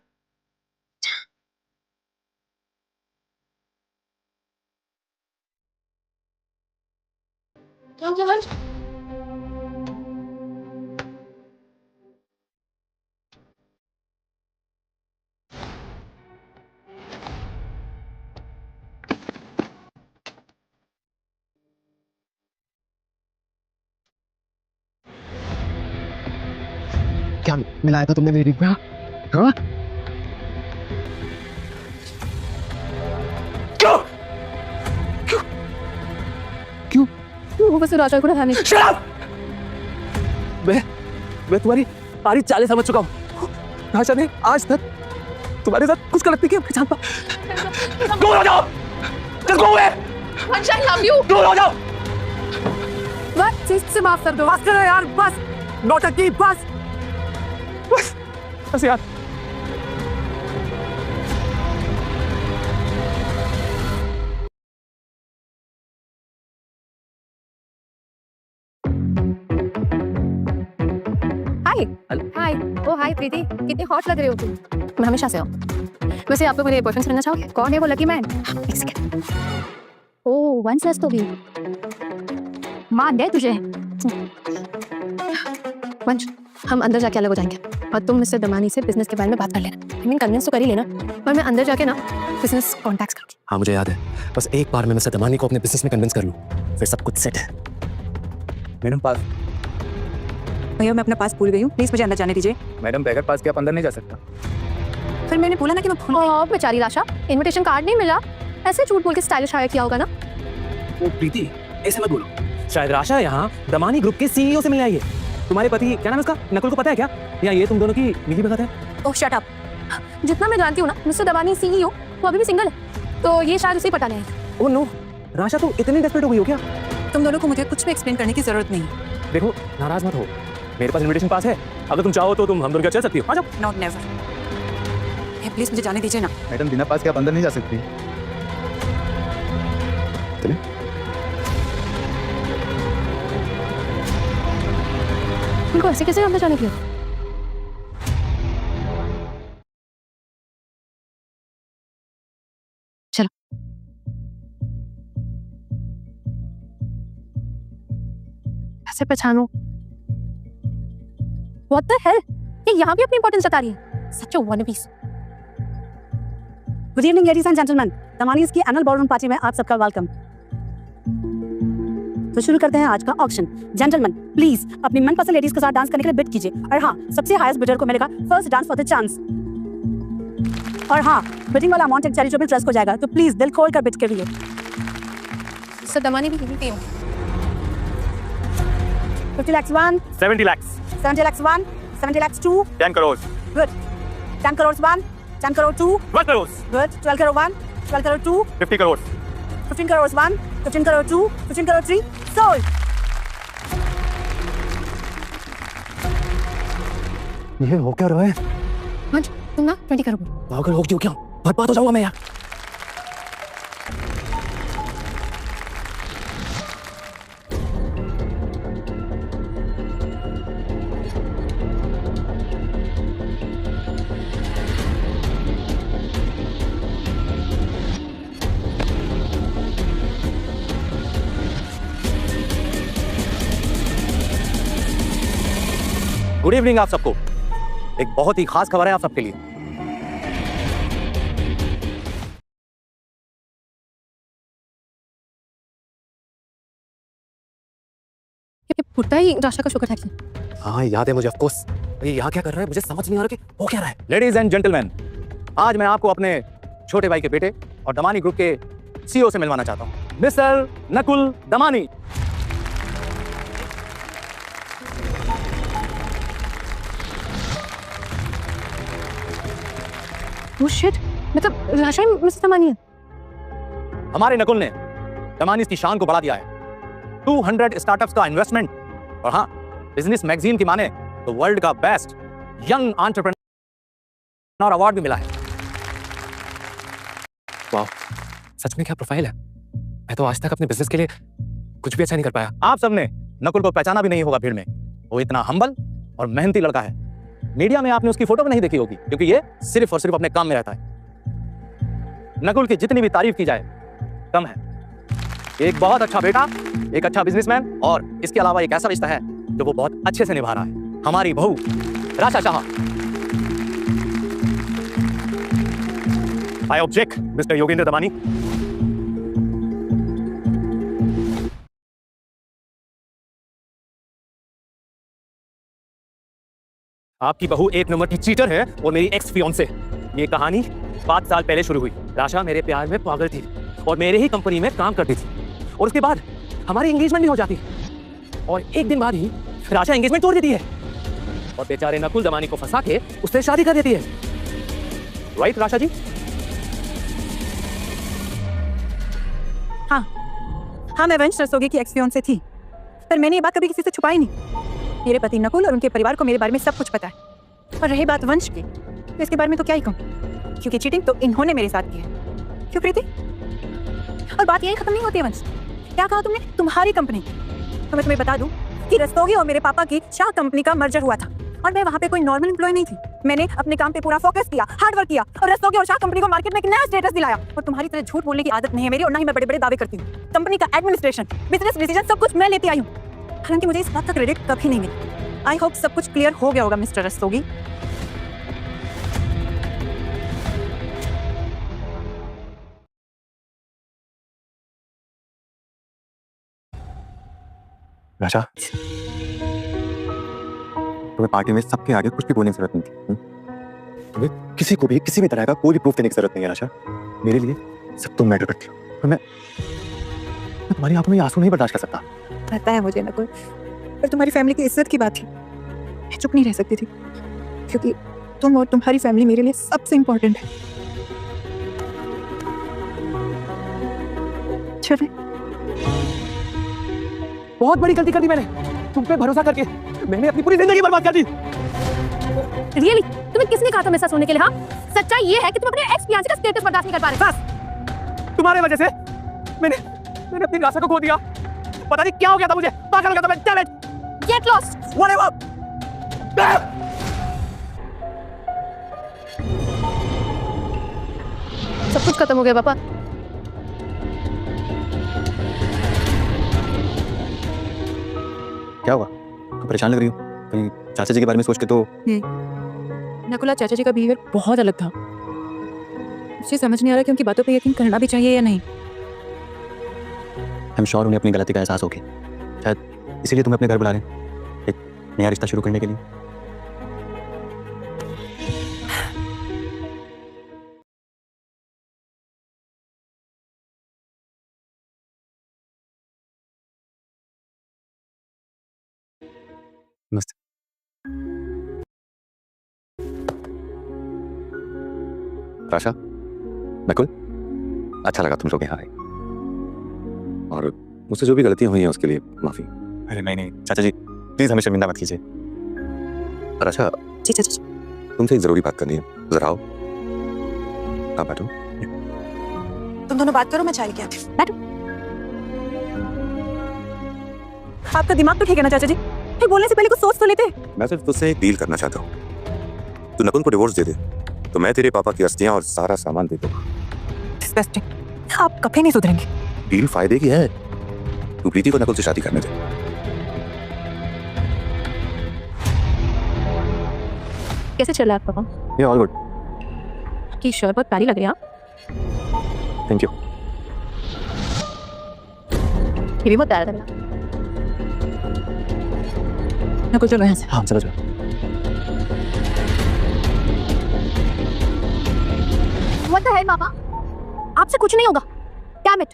क्या मिलाया था तुमने मेरी रिंग में? हाँ? क्यों? क्यों? क्यों? वो बस राशा को हटाने। Shut up! मैं तुम्हारी सारी चालें समझ चुका हूँ। राशा ने आज तक तुम्हारे साथ कुछ गलत नहीं किया, मैं जानता। दूर हो जाओ! Just go away! वंश, I love you! दूर हो जाओ! बस इससे माफ कर दो। बस करो यार, बस! नौटंकी, बस! बस यार। प्रीति, कितनी हॉट लग रही हो तुम। मैं हमेशा से हूँ। वैसे आप लोग मेरे बॉयफ्रेंड बनना चाहोगे? कौन है वो लकी मैन? एक सेकंड। ओह, वन सेस तो भी मान दे तुझे। वंश, हम अंदर जाके अलग हो जाएंगे और तुम मिस्टर दमानी से बिजनेस के बारे में बात कर लेना। आई मीन कन्विंस तो कर ही लेना, पर मैं अंदर जाके ना बिजनेस कॉन्टैक्ट्स करूँगी। हाँ मुझे याद है, बस एक बार मैं मिस्टर दमानी को अपने बिजनेस में कन्विंस कर लूँ, फिर सब कुछ सेट है। मैडम पास। भैया मैं अपना पास भूल गई हूँ, प्लीज मुझे अंदर जाने दीजिए। मैडम बगैर पास के आप अंदर नहीं जा सकता। फिर मैंने बोला ना कि मैं भूल गई। ओह बेचारी राशा, इनविटेशन कार्ड नहीं मिला, ऐसे झूठ बोल के स्टाइलिश हायर किया होगा ना। वो प्रीति, ऐसे मत बोलो। शायद राशा यहाँ दमानी ग्रुप के सीईओ से मिलने आई है। तुम्हारे पति, क्या नाम है उसका, नकुल को पता है क्या? या ये तुम दोनों की मिली भगत है? ओह शट अप। जितना मैं जानती हूँ ना, मिस्टर दमानी सीईओ वो अभी भी सिंगल है, तो ये शायद उसे पटाने आई। ओह नो, राशा तो इतनी डेस्परेट हो गई हो क्या? तुम दोनों को मुझे कुछ भी एक्सप्लेन करने की जरूरत नहीं। देखो नाराज मत हो, मेरे पास इनविटेशन पास है, अगर तुम चाहो तो तुम हम दोनों क्या चल सकती हो। आ जाओ। Not never. प्लीज मुझे जाने दीजिए ना। मैडम बिना पास के आप अंदर नहीं जा सकती। उनको ऐसे कैसे अंदर जाने के लिए? चलो ऐसे पहचानो। What the hell? ये यहाँ भी अपनी इंपॉर्टेंस जता रही है। Such a wannabe. Good evening ladies and gentleman, Damanis की एनुअल बॉलरूम पार्टी में आप सबका वेलकम। तो शुरू करते हैं आज का ऑक्शन। जेंटलमैन प्लीज अपनी मनपसंद लेडीज के साथ डांस करने के लिए बिड कीजिए, और हाँ सबसे हाईएस्ट बिडर को मिलेगा first dance for the chance. और हाँ, बिडिंग वाला अमाउंट एक चैरिटेबल ट्रस्ट को जाएगा, तो प्लीज दिल खोल कर बिड करिए। सर दमानी भी यहीं पे हो। 50 lakhs 1, 70 lakhs, 70 lakhs 1, 70 lakhs 2, 10 crores, good. 10 crores 1, 10 crore 2, 12 crores, good. 12 crore 1, 12 crore 2, 50 crores, 15 crores 1, 15 crore 2, 15 crore 3, sold. ये हो क्या रहा है? वंश, तुम ना 20 करोड़। पागल हो क्यों क्या? बर्बाद हो जाऊंगा मैं यार। गुड इवनिंग आप सबको। एक बहुत ही खास खबर है आप सबके लिए। ये पुट्टा ही राशा का शुक्र है। हाँ याद है मुझे, ऑफ कोर्स। ये यहाँ क्या कर रहा है, मुझे समझ नहीं आ रहा कि वो क्या रहा है। लेडीज एंड जेंटलमैन, आज मैं आपको अपने छोटे भाई के बेटे और दमानी ग्रुप के सीईओ से मिलवाना चाहता हूँ, mister Nakul Damani. Oh shit, मतलब राशा ही मिस्टर दमानी है। हमारे नकुल ने दमानी की शान को बढ़ा दिया है। 200 स्टार्टअप्स का इन्वेस्टमेंट, और हाँ, बिजनेस मैगजीन की माने तो वर्ल्ड का बेस्ट यंग एंटरप्रेन्योर अवार्ड भी मिला है। वाह, सच में क्या प्रोफाइल है। मैं तो आज तक अपने बिजनेस के लिए कुछ भी अच्छा नहीं कर पाया। आप सबने नकुल को पहचाना भी नहीं होगा भीड़ में। वो इतना हम्बल और मेहनती लड़का है। मीडिया में आपने उसकी फोटो भी नहीं देखी होगी, क्योंकि ये सिर्फ और सिर्फ अपने काम में रहता है। नकुल की जितनी भी तारीफ की जाए कम है। एक बहुत अच्छा बेटा, एक अच्छा बिजनेसमैन, और इसके अलावा एक ऐसा रिश्ता है जो वो बहुत अच्छे से निभा रहा है। हमारी बहू Rasha Shah. I object mister Yogendra Damani. आपकी बहू एक नंबर की चीटर है और मेरी एक्स फियांसे। ये कहानी 5 साल पहले शुरू हुई। राशा मेरे प्यार में पागल थी और मेरे ही कंपनी में काम करती थी, और उसके बाद हमारी एंगेजमेंट भी हो जाती, और एक दिन बाद ही राशा एंगेजमेंट तोड़ देती है और बेचारे नकुल दमानी को फंसा के उससे शादी कर देती है। राइट राशा जी? हाँ, मैं वंश रस्तोगी की एक्स फियांसे थी, पर मैंने ये बात कभी किसी से छुपाई नहीं। मेरे पति नकुल और उनके परिवार को मेरे बारे में सब कुछ पता है। और रही बात वंश की, तो इसके बारे में तो क्या ही कहूँ, क्योंकि चीटिंग तो इन्होंने मेरे साथ की है। क्यों प्रीति? और बात यही खत्म नहीं होती है वंश। क्या कहा तुमने? तुम्हारी कंपनी। तो मैं तुम्हें बता दूं कि रस्तोगी और मेरे पापा की शाह कंपनी का मर्जर हुआ था, और मैं वहाँ पे कोई नॉर्मल एम्प्लॉय नहीं थी। मैंने अपने काम पे पूरा फोकस किया, हार्ड वर्क किया और रस्तों की और शाह कंपनी को मार्केट में एक नया स्टेटस दिलाया। और तुम्हारी तरह झूठ बोलने की आदत नहीं है मेरी, और ना ही मैं बड़े बड़े दावे करती हूँ। कंपनी का एडमिनिस्ट्रेशन, बिजनेस डिसीजन सब कुछ मैं लेती आई हूँ, हालांकि मुझे इस बात का क्रेडिट कभी नहीं मिला। आई होप सब कुछ क्लियर हो गया होगा मिस्टर रस्तोगी। राशा, तुम्हें पार्टी में सबके आगे कुछ भी बोलने की जरूरत नहीं थी। तुम्हें किसी को भी किसी भी तरह का कोई भी प्रूफ देने की जरूरत नहीं है राशा। मेरे लिए सब तुम मैटर करती हो, और मैं तुम्हारी आंखों में आंसू नहीं बर्दाश्त कर सकता। पता है मुझे नकुल, पर तुम्हारी फैमिली की इज्जत की बात थी, मैं चुप नहीं रह सकती थी, क्योंकि तुम और तुम्हारी फैमिली मेरे लिए सबसे इम्पोर्टेंट है। चले, बहुत बड़ी गलती कर दी मैंने, तुम पे भरोसा करके मैंने अपनी पूरी जिंदगी बर्बाद कर दी। रियली तुम्हें किसने कहा था मेरे साथ सोने के लिए? हाँ, सच्चाई ये है कि तुम अपने एक्स फियांसे का स्टेटस बर्दाश्त नहीं कर पा रहे। बस तुम्हारे वजह से मैंने अपनी राशा को खो दिया। पता नहीं क्या हो गया था मुझे, पागल हो गया था मैं। Damn it, get lost. Whatever. सब कुछ खत्म हो गया पापा। क्या हुआ? तुम परेशान लग रही हो? कहीं चाचा जी के बारे में सोच के तो नकुला, चाचा जी का बिहेवियर बहुत अलग था। मुझे समझ नहीं आ रहा कि उनकी बातों पे यकीन करना भी चाहिए या नहीं। आई एम श्योर उन्हें अपनी गलती का एहसास हो गया, शायद इसीलिए तुम्हें अपने घर बुला रहे हैं, एक नया रिश्ता शुरू करने के लिए। नमस्ते। राशा, नकुल, अच्छा लगा तुम लोग यहाँ आए, और मुझसे जो भी गलतियां हुई हैं उसके लिए माफी। अरे नहीं चाचा जी, प्लीज हमें शर्मिंदा मत कीजिए। राशा, जी चाचा जी। तुमसे एक जरूरी बात करनी है, जरा आओ। हाँ बैठो। तुम दोनों बात करो, मैं चाय लेके आती हूँ। बैठो। आपका दिमाग तो ठीक है ना चाचा जी? फिर बोलने से पहले कुछ सोच तो लेते। मैं सिर्फ तुझसे एक डील करना चाहता हूँ। तू नकुल को डिवोर्स दे दे तो मैं तेरे पापा की अस्थियां और सारा सामान दे दूंगा। डिस्गस्टिंग, आप कभी नहीं सुधरेंगे। डील फायदे की है। तू प्रीति को नकुल से शादी करने दे। कैसे चला आपका काम? ये ऑल गुड, की शर्ट बहुत प्यारी लग रही है। हाँ? Thank you. ये भी बहुत प्यारा लग रहा है। नकुल चलो यहाँ से। हाँ चलो चलो। What the hell, मामा? आपसे कुछ नहीं होगा। Damn it.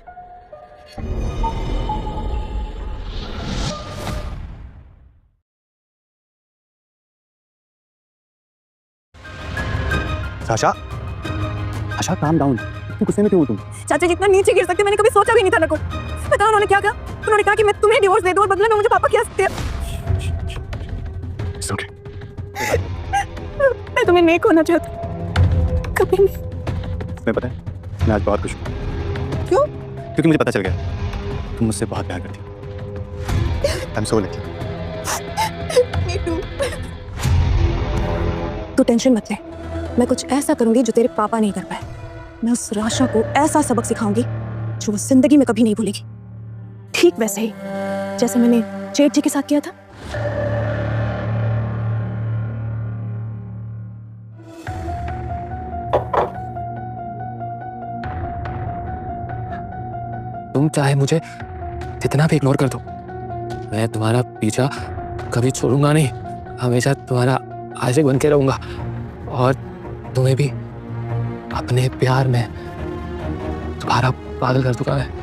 Sasha, Asha calm down, तुम गुस्से में क्यों हो तुम? चाचा जितना नीचे गिर सकते मैंने कभी सोचा भी नहीं था नकुल। पता उन्होंने क्या कहा? उन्होंने कहा कि मैं तुम्हें डिवोर्स दे दूं और बदले में मुझे पापा की हस्ती। It's okay. मैं तुम्हें नहीं खोना चाहता, कभी नहीं। तुम्हें पता है, मैं आज बहुत खुश हूँ। क्यों? क्योंकि मुझे पता चल गया तुम मुझसे बहुत प्यार करती हो। I am so lucky. Me too. तू टेंशन मत ले, मैं कुछ ऐसा करूंगी जो तेरे पापा नहीं कर पाए। मैं उस राशा को ऐसा सबक सिखाऊंगी जो वो जिंदगी में कभी नहीं भूलेगी, ठीक वैसे ही जैसे मैंने जेठ जी के साथ किया था। तुम चाहे मुझे जितना भी इग्नोर कर दो, मैं तुम्हारा पीछा कभी छोड़ूंगा नहीं। हमेशा तुम्हारा आशिक बन के रहूंगा, और तुम्हें भी अपने प्यार में तुम्हारा पागल कर दूंगा मैं।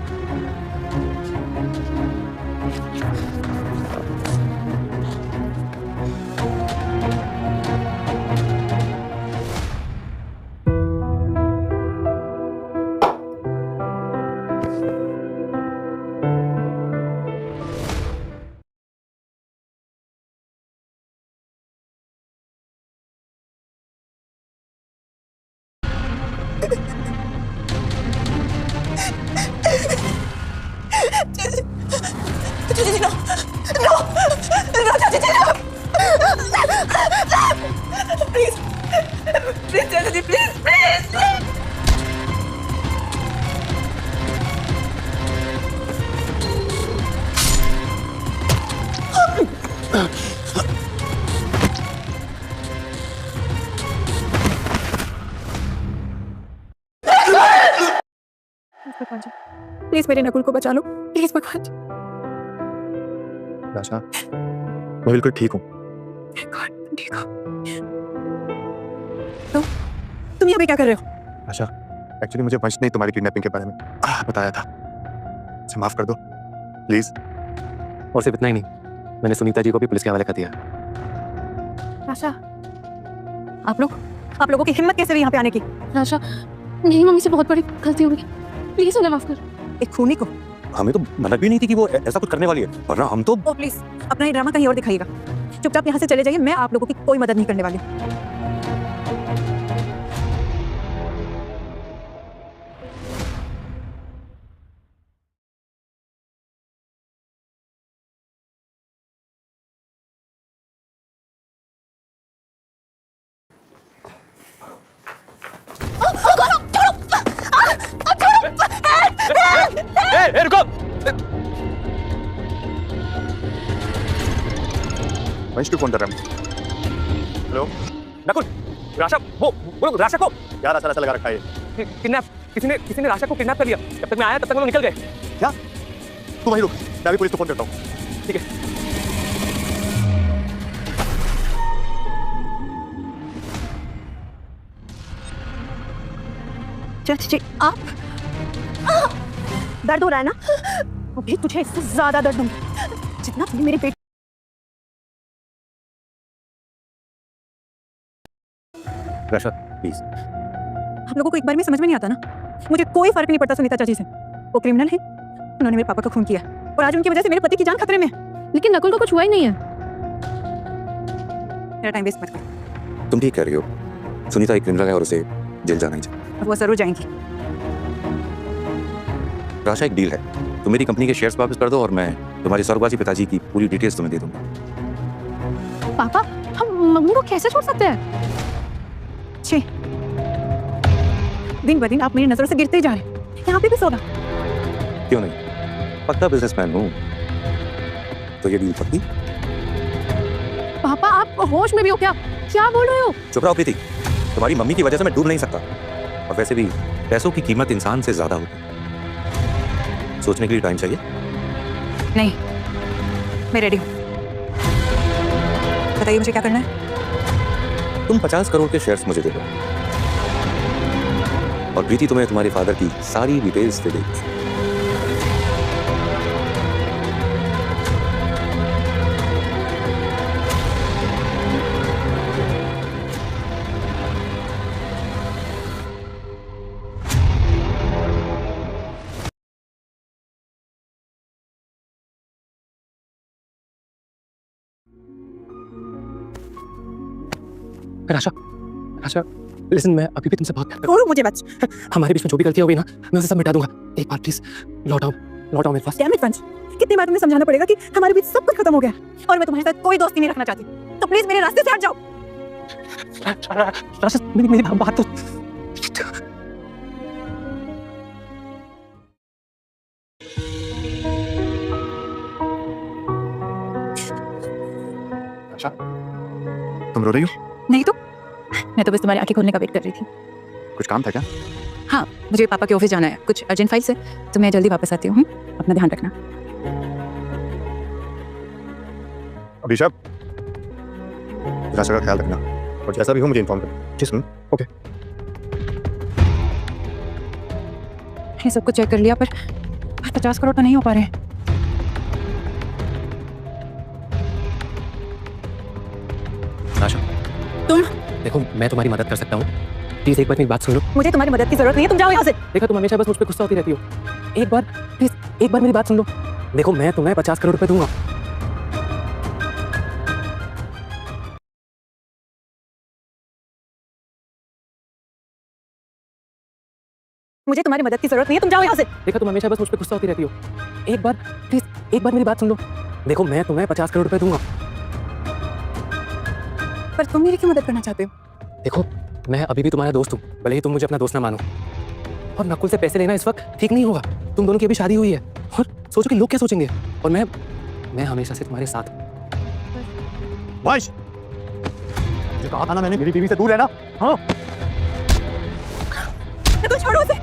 प्लीज प्लीज चाचा जी प्लीज प्लीज प्लीज मेरे नकुल को बचा लो प्लीज भगवान जी। राशा मैं बिल्कुल ठीक हूँ। ठीक हो तो तुम यहाँ पे क्या कर रहे हो? राशा एक्चुअली मुझे वंश ने तुम्हारी किडनैपिंग के बारे में बताया था, मुझे माफ कर दो प्लीज। और सिर्फ इतना ही नहीं, मैंने सुनीता जी को भी पुलिस के हवाले कर दिया। आशा आप लोगों की हिम्मत कैसे हुई यहाँ पे आने की? राशा मेरी मम्मी से बहुत बड़ी गलती हो गई, प्लीज उन्हें माफ कर। एक खूनी को हमें तो भनक भी नहीं थी कि वो ऐसा कुछ करने वाली है, वरना हम तो ओ प्लीज अपना ये ड्रामा कहीं और दिखाइएगा। चुपचाप यहाँ से चले जाइए, मैं आप लोगों की कोई मदद नहीं करने वाली। रुको। वंश क्यों फोन कर रहा है? हेलो नकुल, राशा वो राशा को क्या राशा राशा लगा रखा है? किडनैप, किसी ने राशा को किडनैप कर लिया। जब तक मैं आया तब तक वो लोग निकल गए। क्या तू वहीं रुक, मैं भी पुलिस को फोन करता हूँ। ठीक है। चाची आप दर्द हो रहा है ना? अभी तुझे इससे ज्यादा दर्द दूंगी जितना तुमने मेरे पेट। राशा प्लीज। आप लोगों को एक बार में समझ में नहीं आता ना? मुझे कोई फर्क नहीं पड़ता सुनीता चाची से, वो क्रिमिनल है, उन्होंने मेरे पापा का खून किया और आज उनकी वजह से मेरे पति की जान खतरे में है। लेकिन नकुल को कुछ हुआ ही नहीं है। मेरा टाइम वेस्ट मत कर। तुम ठीक कह रही हो, सुनीता एक क्रिमिनल है और उसे जेल जाना ही चाहिए। वो जरूर जाएंगी। राशा एक डील है, तुम मेरी कंपनी के शेयर्स वापस कर दो और मैं तुम्हारे स्वर्गवासी पिताजी की पूरी डिटेल्स तुम्हें दे दूंगा। पापा हम मम्मी को कैसे छोड़ सकते हैं? छे दिन ब दिन आप मेरी नजरों से गिरते ही जा रहे हैं। यहाँ पे भी सोना क्यों नहीं, पक्का बिजनेसमैन हूँ, तो ये डील पक्की। पापा आप होश में भी हो क्या? क्या बोल रहे हो? चुप रहो प्रीति, तुम्हारी मम्मी की वजह से मैं डूब नहीं सकता, और वैसे भी पैसों की कीमत इंसान से ज्यादा होती है। सोचने के लिए टाइम चाहिए। नहीं, मैं रेडी हूँ। बताइए मुझे क्या करना है? तुम 50 करोड़ के शेयर्स मुझे दे दो और प्रीति तुम्हें तुम्हारे फादर की सारी डिटेल्स दे देगी। राशा, राशा लिसन, मैं अभी भी तुमसे बहुत प्यार करता छोड़ो मुझे बच। हूं। हमारे बीच में जो भी गलती हो गई ना, मैं उसे सब मिटा दूंगा। एक बार प्लीज लौट आओ मेरे पास। डैम इट वंश, कितनी बार तुम्हें समझाना पड़ेगा कि हमारे बीच सब कुछ खत्म हो गया है और मैं तुम्हारे साथ कोई दोस्ती नहीं रखना चाहती, तो प्लीज मेरे रास्ते से हट जाओ। राशा मेरी बात तो राशा तुम रो रही हो? नहीं तो मैं तो बस तुम्हारी आंखें खोलने का वेट कर रही थी। कुछ काम था क्या? हाँ, मुझे पापा के ऑफिस जाना है, कुछ अर्जेंट फाइल्स है, तो मैं जल्दी वापस आती हूँ। अपना ध्यान रखना। अभिषेक, राशा का ख्याल रखना और जैसा भी हो मुझे इन्फॉर्म करना। जी सुन, ओके। ये सब कुछ चेक कर लिया पर 50 करोड़ तो नहीं हो पा रहे हैं। राशा तुम देखो, मैं तुम्हारी मदद कर सकता हूँ, प्लीज एक बार मेरी बात सुन लो। मुझे तुम्हारी मदद की जरूरत नहीं है, तुम जाओ यहाँ से। देखो तुम हमेशा बस मुझ पे गुस्सा होती रहती हो। एक बार प्लीज एक बार मेरी बात सुन लो। देखो मैं तुम्हें 50 करोड़ रुपए दूंगा। मुझे तुम्हारी मदद की जरूरत नहीं है, तुम जाओ यहाँ से। देखो तुम हमेशा बस मुझ पे गुस्सा होती रहती हो। एक बार प्लीज एक बार मेरी बात सुन लो। देखो मैं तुम्हें 50 करोड़ रुपए दूंगा। पर तुम मेरी क्यों मदद करना चाहते हो? देखो, मैं अभी भी तुम्हारा दोस्त हूँ, भले ही तुम मुझे अपना दोस्त ना मानो। और नकुल से पैसे लेना इस वक्त ठीक नहीं होगा। तुम दोनों की अभी शादी हुई है और सोचो कि लोग क्या सोचेंगे। और मैं हमेशा से तुम्हारे साथ हूँ। वंश, मुझे कहा था ना मैंने, मेरी बीवी से दूर रहना। हाँ, नकुल छोड़ो उसे,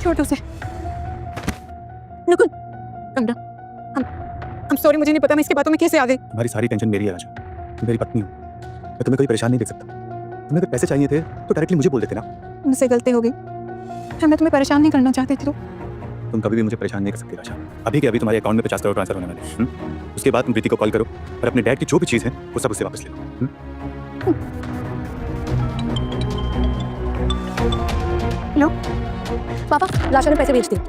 छोड़ दो उसे। Nakul, come down. I'm sorry, मुझे नहीं पता मैं इसकी बातों में कैसे आ गई। तुम्हारी सारी टेंशन मेरी है राजा। तुम मेरी पत्नी हो, मैं तुम्हें कभी परेशान नहीं देख सकता। तुम्हें अगर पैसे चाहिए थे तो डायरेक्टली मुझे बोल देते ना। मुझसे गलती हो गई, मैं तुम्हें परेशान नहीं करना चाहती थी। तो तुम कभी भी मुझे परेशान नहीं कर सकती राजा। अभी के अभी तुम्हारे अकाउंट में 50 करोड़ ट्रांसफर होने वाले हैं। उसके बाद तुम प्रीति को कॉल करो और अपने डैड की जो भी चीज़ है वो सब उससे वापस ले लो। लो पापा, राशा ने पैसे भेज दिए।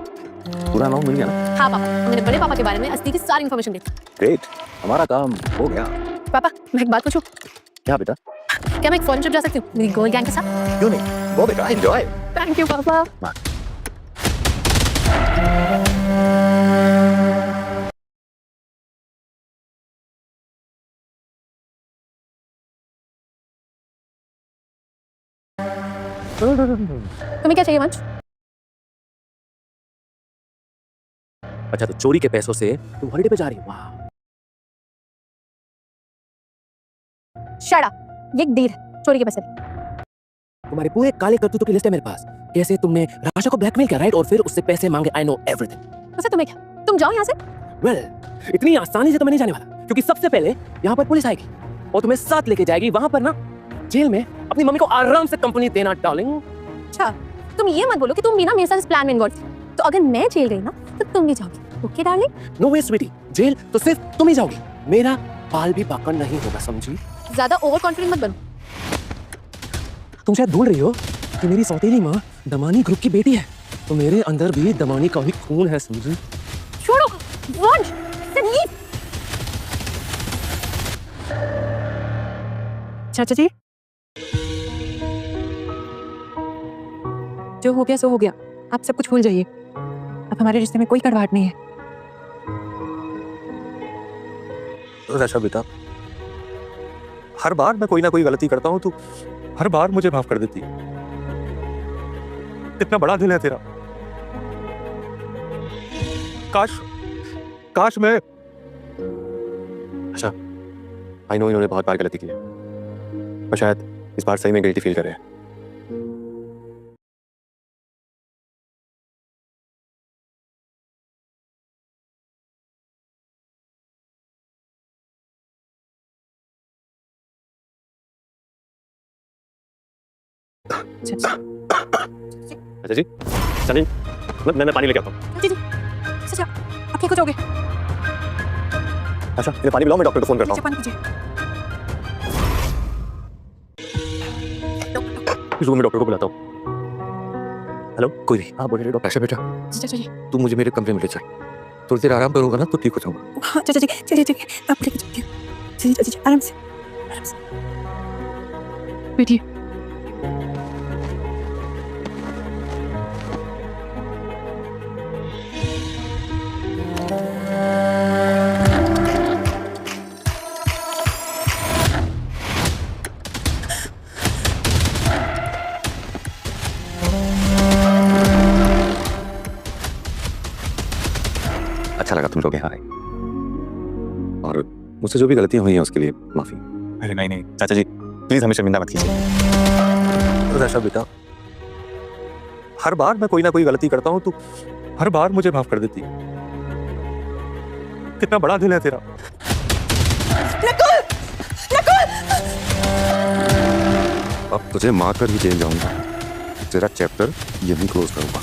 पूरा अमाउंट मिल गया ना? हाँ पापा, मैंने बड़े पापा के बारे में असली की सारी इन्फॉर्मेशन दी। ग्रेट, हमारा काम हो गया। पापा, मैं एक बात पूछूं? क्या बेटा? क्या मैं एक फॉरेन ट्रिप जा सकती हूँ मेरी गर्ल गैंग के साथ? क्यों नहीं, वो बेटा एंजॉय। थैंक यू पापा। तुम्हें क्या चाहिए वंश? अच्छा, तो चोरी के पैसों से तुम हॉलिडे पे जा रही हो? वाह, शट अप, ये एक डील है, चोरी के पैसे। तुम्हारे पूरे काले करतूतों की लिस्ट है मेरे पास। कैसे तुमने राशा को ब्लैकमेल किया, राइट? और फिर उससे पैसे मांगे। I know everything. वैसे तुम्हें क्या, तुम जाओ यहाँ से। वेल, इतनी आसानी से तो मैं नहीं जाने वाला, क्योंकि सबसे पहले यहाँ पर पुलिस आएगी और तुम्हें साथ लेके जाएगी। वहां पर ना जेल में अपनी मम्मी को आराम से कंपनी देना डार्लिंग। अच्छा, तुम ये मत बोलो कि तुम भी ना मेरे साथ इस प्लान में इन्वॉल्व थी। तो अगर मैं जेल गई ना तो तुम भी जाओगी, ओके डार्लिंग? नो वे स्वीटी, जेल तो सिर्फ तुम ही जाओगी, मेरा बाल भी बाकन नहीं होगा, समझी? ज्यादा ओवर कॉन्फिडेंट मत बनो। तुम शायद भूल रही हो कि मेरी सौतेली माँ दमानी ग्रुप की बेटी है, तो मेरे अंदर भी दमानी का ही खून है, समझी? छोड़ो वंश, लीव। चाचा जी, जो हो गया सो हो गया, आप सब कुछ भूल जाइए। अब हमारे रिश्ते में कोई कड़वाहट नहीं है। राशा बेटा, हर बार मैं कोई ना कोई गलती करता हूँ तो हर बार मुझे माफ कर देती। कितना बड़ा दिल है तेरा। काश मैं। अच्छा, आई नो इन्होंने बहुत बार गलती की है, पर शायद इस बार सही में गिल्टी फील कर रहे हैं। अच्छा जी, चलिए मैं पानी लेके आता हूँ। जी चाचा, आप ठीक हो जाओगे? अच्छा, मैं पानी पिलाऊं, मैं डॉक्टर को फोन करता हूँ। पानी पीजिए। इस रूम में डॉक्टर को बुलाता हूँ। हेलो, कोई नहीं, आप बोले डॉक्टर। अच्छा बेटा, चाचा जी, तू मुझे मेरे कमरे में ले चल, थोड़ी देर आराम करूंगा ना तो ठीक हो जाऊंगा। हाँ चाचा जी, चलिए चलिए, आप लेके चलिए। चलिए चाचा जी, आराम से, आराम से बैठिए। अच्छा लगा तुम लोग यहाँ आए, और मुझसे जो भी गलतियां हुई हैं उसके लिए माफी। अरे नहीं नहीं चाचा जी, प्लीज हमें शर्मिंदा मत कीजिए। राशा बेटा, हर बार मैं कोई ना कोई गलती करता हूँ तो हर बार मुझे माफ कर देती। कितना बड़ा दिल है तेरा। अब तुझे मार कर ही जेल जाऊंगा, तेरा चैप्टर यहीं क्लोज करूंगा।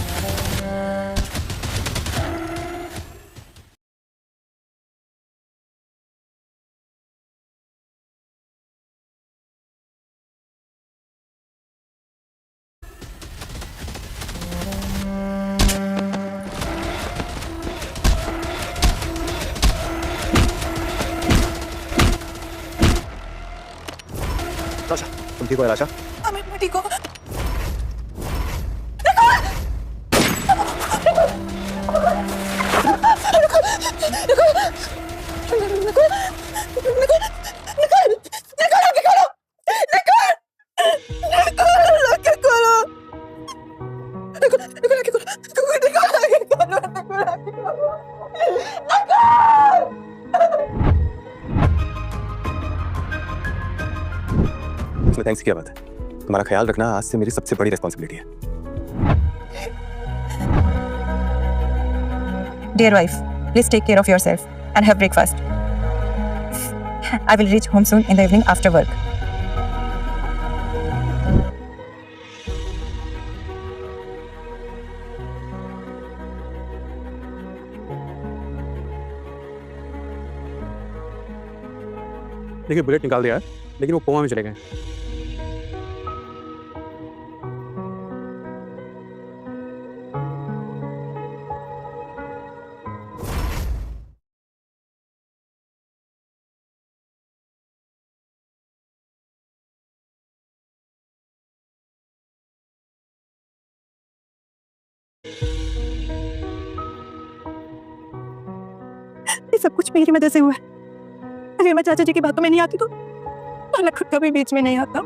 राशा, तुम ठीक हो राशा? मैं ठीक हूँ। निकल आगे करो। इसमें थैंक्स की क्या बात है? तुम्हारा ख्याल रखना आज से मेरी सबसे बड़ी रिस्पॉन्सिबिलिटी है। Dear wife, please take care of yourself and have breakfast. I will reach home soon in the evening after work. देखिए बुलेट निकाल दिया है, लेकिन वो कोमा में चले गए। ये सब कुछ मेरी वजह से हुआ है। अगर मैं चाचा जी की बातों में नहीं आती तो अलग खुद कभी बीच में नहीं आता।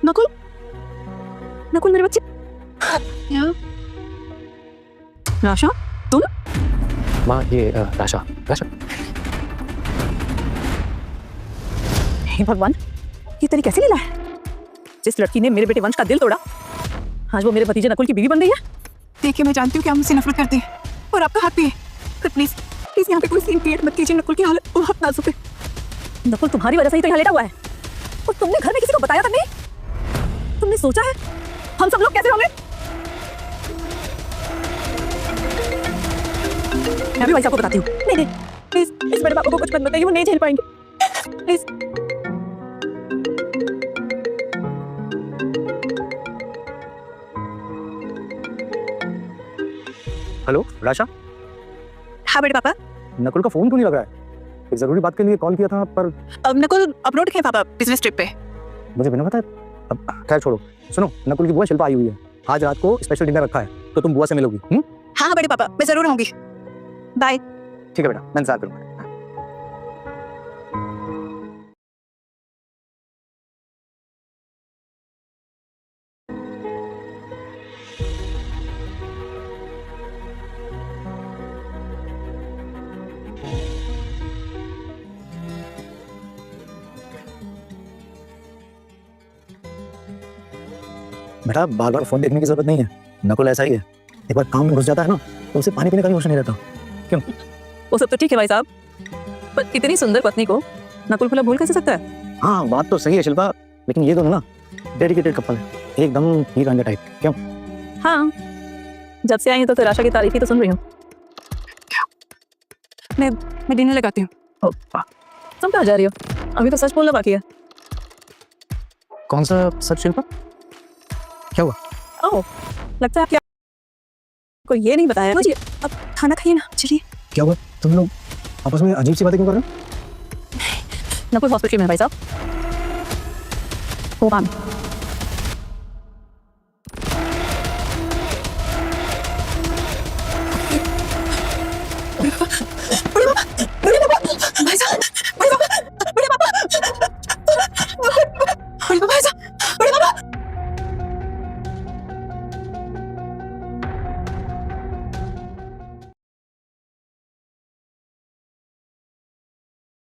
नकुल, नकुल मेरे बच्चे। राशा, तुम? माँ ये राशा, राशा। हे भगवान, ये तेरी कैसी लीला है? जिस लड़की ने मेरे बेटे वंश का दिल तोड़ा, आज वो मेरे भतीजे नकुल की बीवी बन गई है। देखिए मैं जानती हूँ कि आप मुझसे नफरत करते हैं और आपका हक भी है, पर प्लीज प्लीज यहाँ पे कोई सीन क्रिएट मत कीजिए। नकुल की हालत बहुत नाजुक है। नकुल तुम्हारी वजह से ही तो यहाँ लेटा हुआ है, और तुमने घर में किसी को बताया तक नहीं? तुमने सोचा है हम सब लोग कैसे होंगे? मैं भी वैसा आपको बताती हूँ। नहीं नहीं प्लीज इस बड़े बाबू को कुछ मत बताइए, वो नहीं झेल पाएंगे प्लीज। हेलो राशा, हाँ बड़े पापा। नकुल का फोन क्यों नहीं लग रहा है? एक जरूरी बात के लिए कॉल किया था, पर अब नकुल अब्रॉड है पापा, बिजनेस ट्रिप पे। मुझे बिना पता है। अब खैर छोड़ो, सुनो नकुल की बुआ शिल्पा आई हुई है, आज रात को स्पेशल डिनर रखा है, तो तुम बुआ से मिलोगी। हाँ बड़े पापा, मैं जरूर आऊंगी। बाय। ठीक है बेटा, मैं इंतजार करूंगा। बेटा बार बार फोन देखने की जरूरत नहीं है, नकुल ऐसा ही है, एक बार काम में घुस जाता है ना तो उसे पानी पीने का भी होश नहीं रहता। क्यों? वो सब तो ठीक है भाई साहब, पर इतनी सुंदर पत्नी को नकुल भला भूल कैसे सकता है? हाँ बात तो सही है शिल्पा, लेकिन ये दोनों ना डेडिकेटेड कपल है, एकदम हीर रांझा टाइप। क्यों? हाँ, जब से आई हूँ तो राशा की तारीफ ही तो सुन रही हूँ। मैं डिनर लगाती हूँ। तुम कहाँ जा रही हो? अभी तो सच बोलना बाकी है। कौन सा सच शिल्पा? क्या हुआ? ओह, लगता है आप को ये नहीं बताया। मुझे अब खाना खाइए ना, चलिए। क्या हुआ? तुम लोग आपस में अजीब सी बातें क्यों कर रहे हो? नकुल हॉस्पिटल में भाई साहब। वो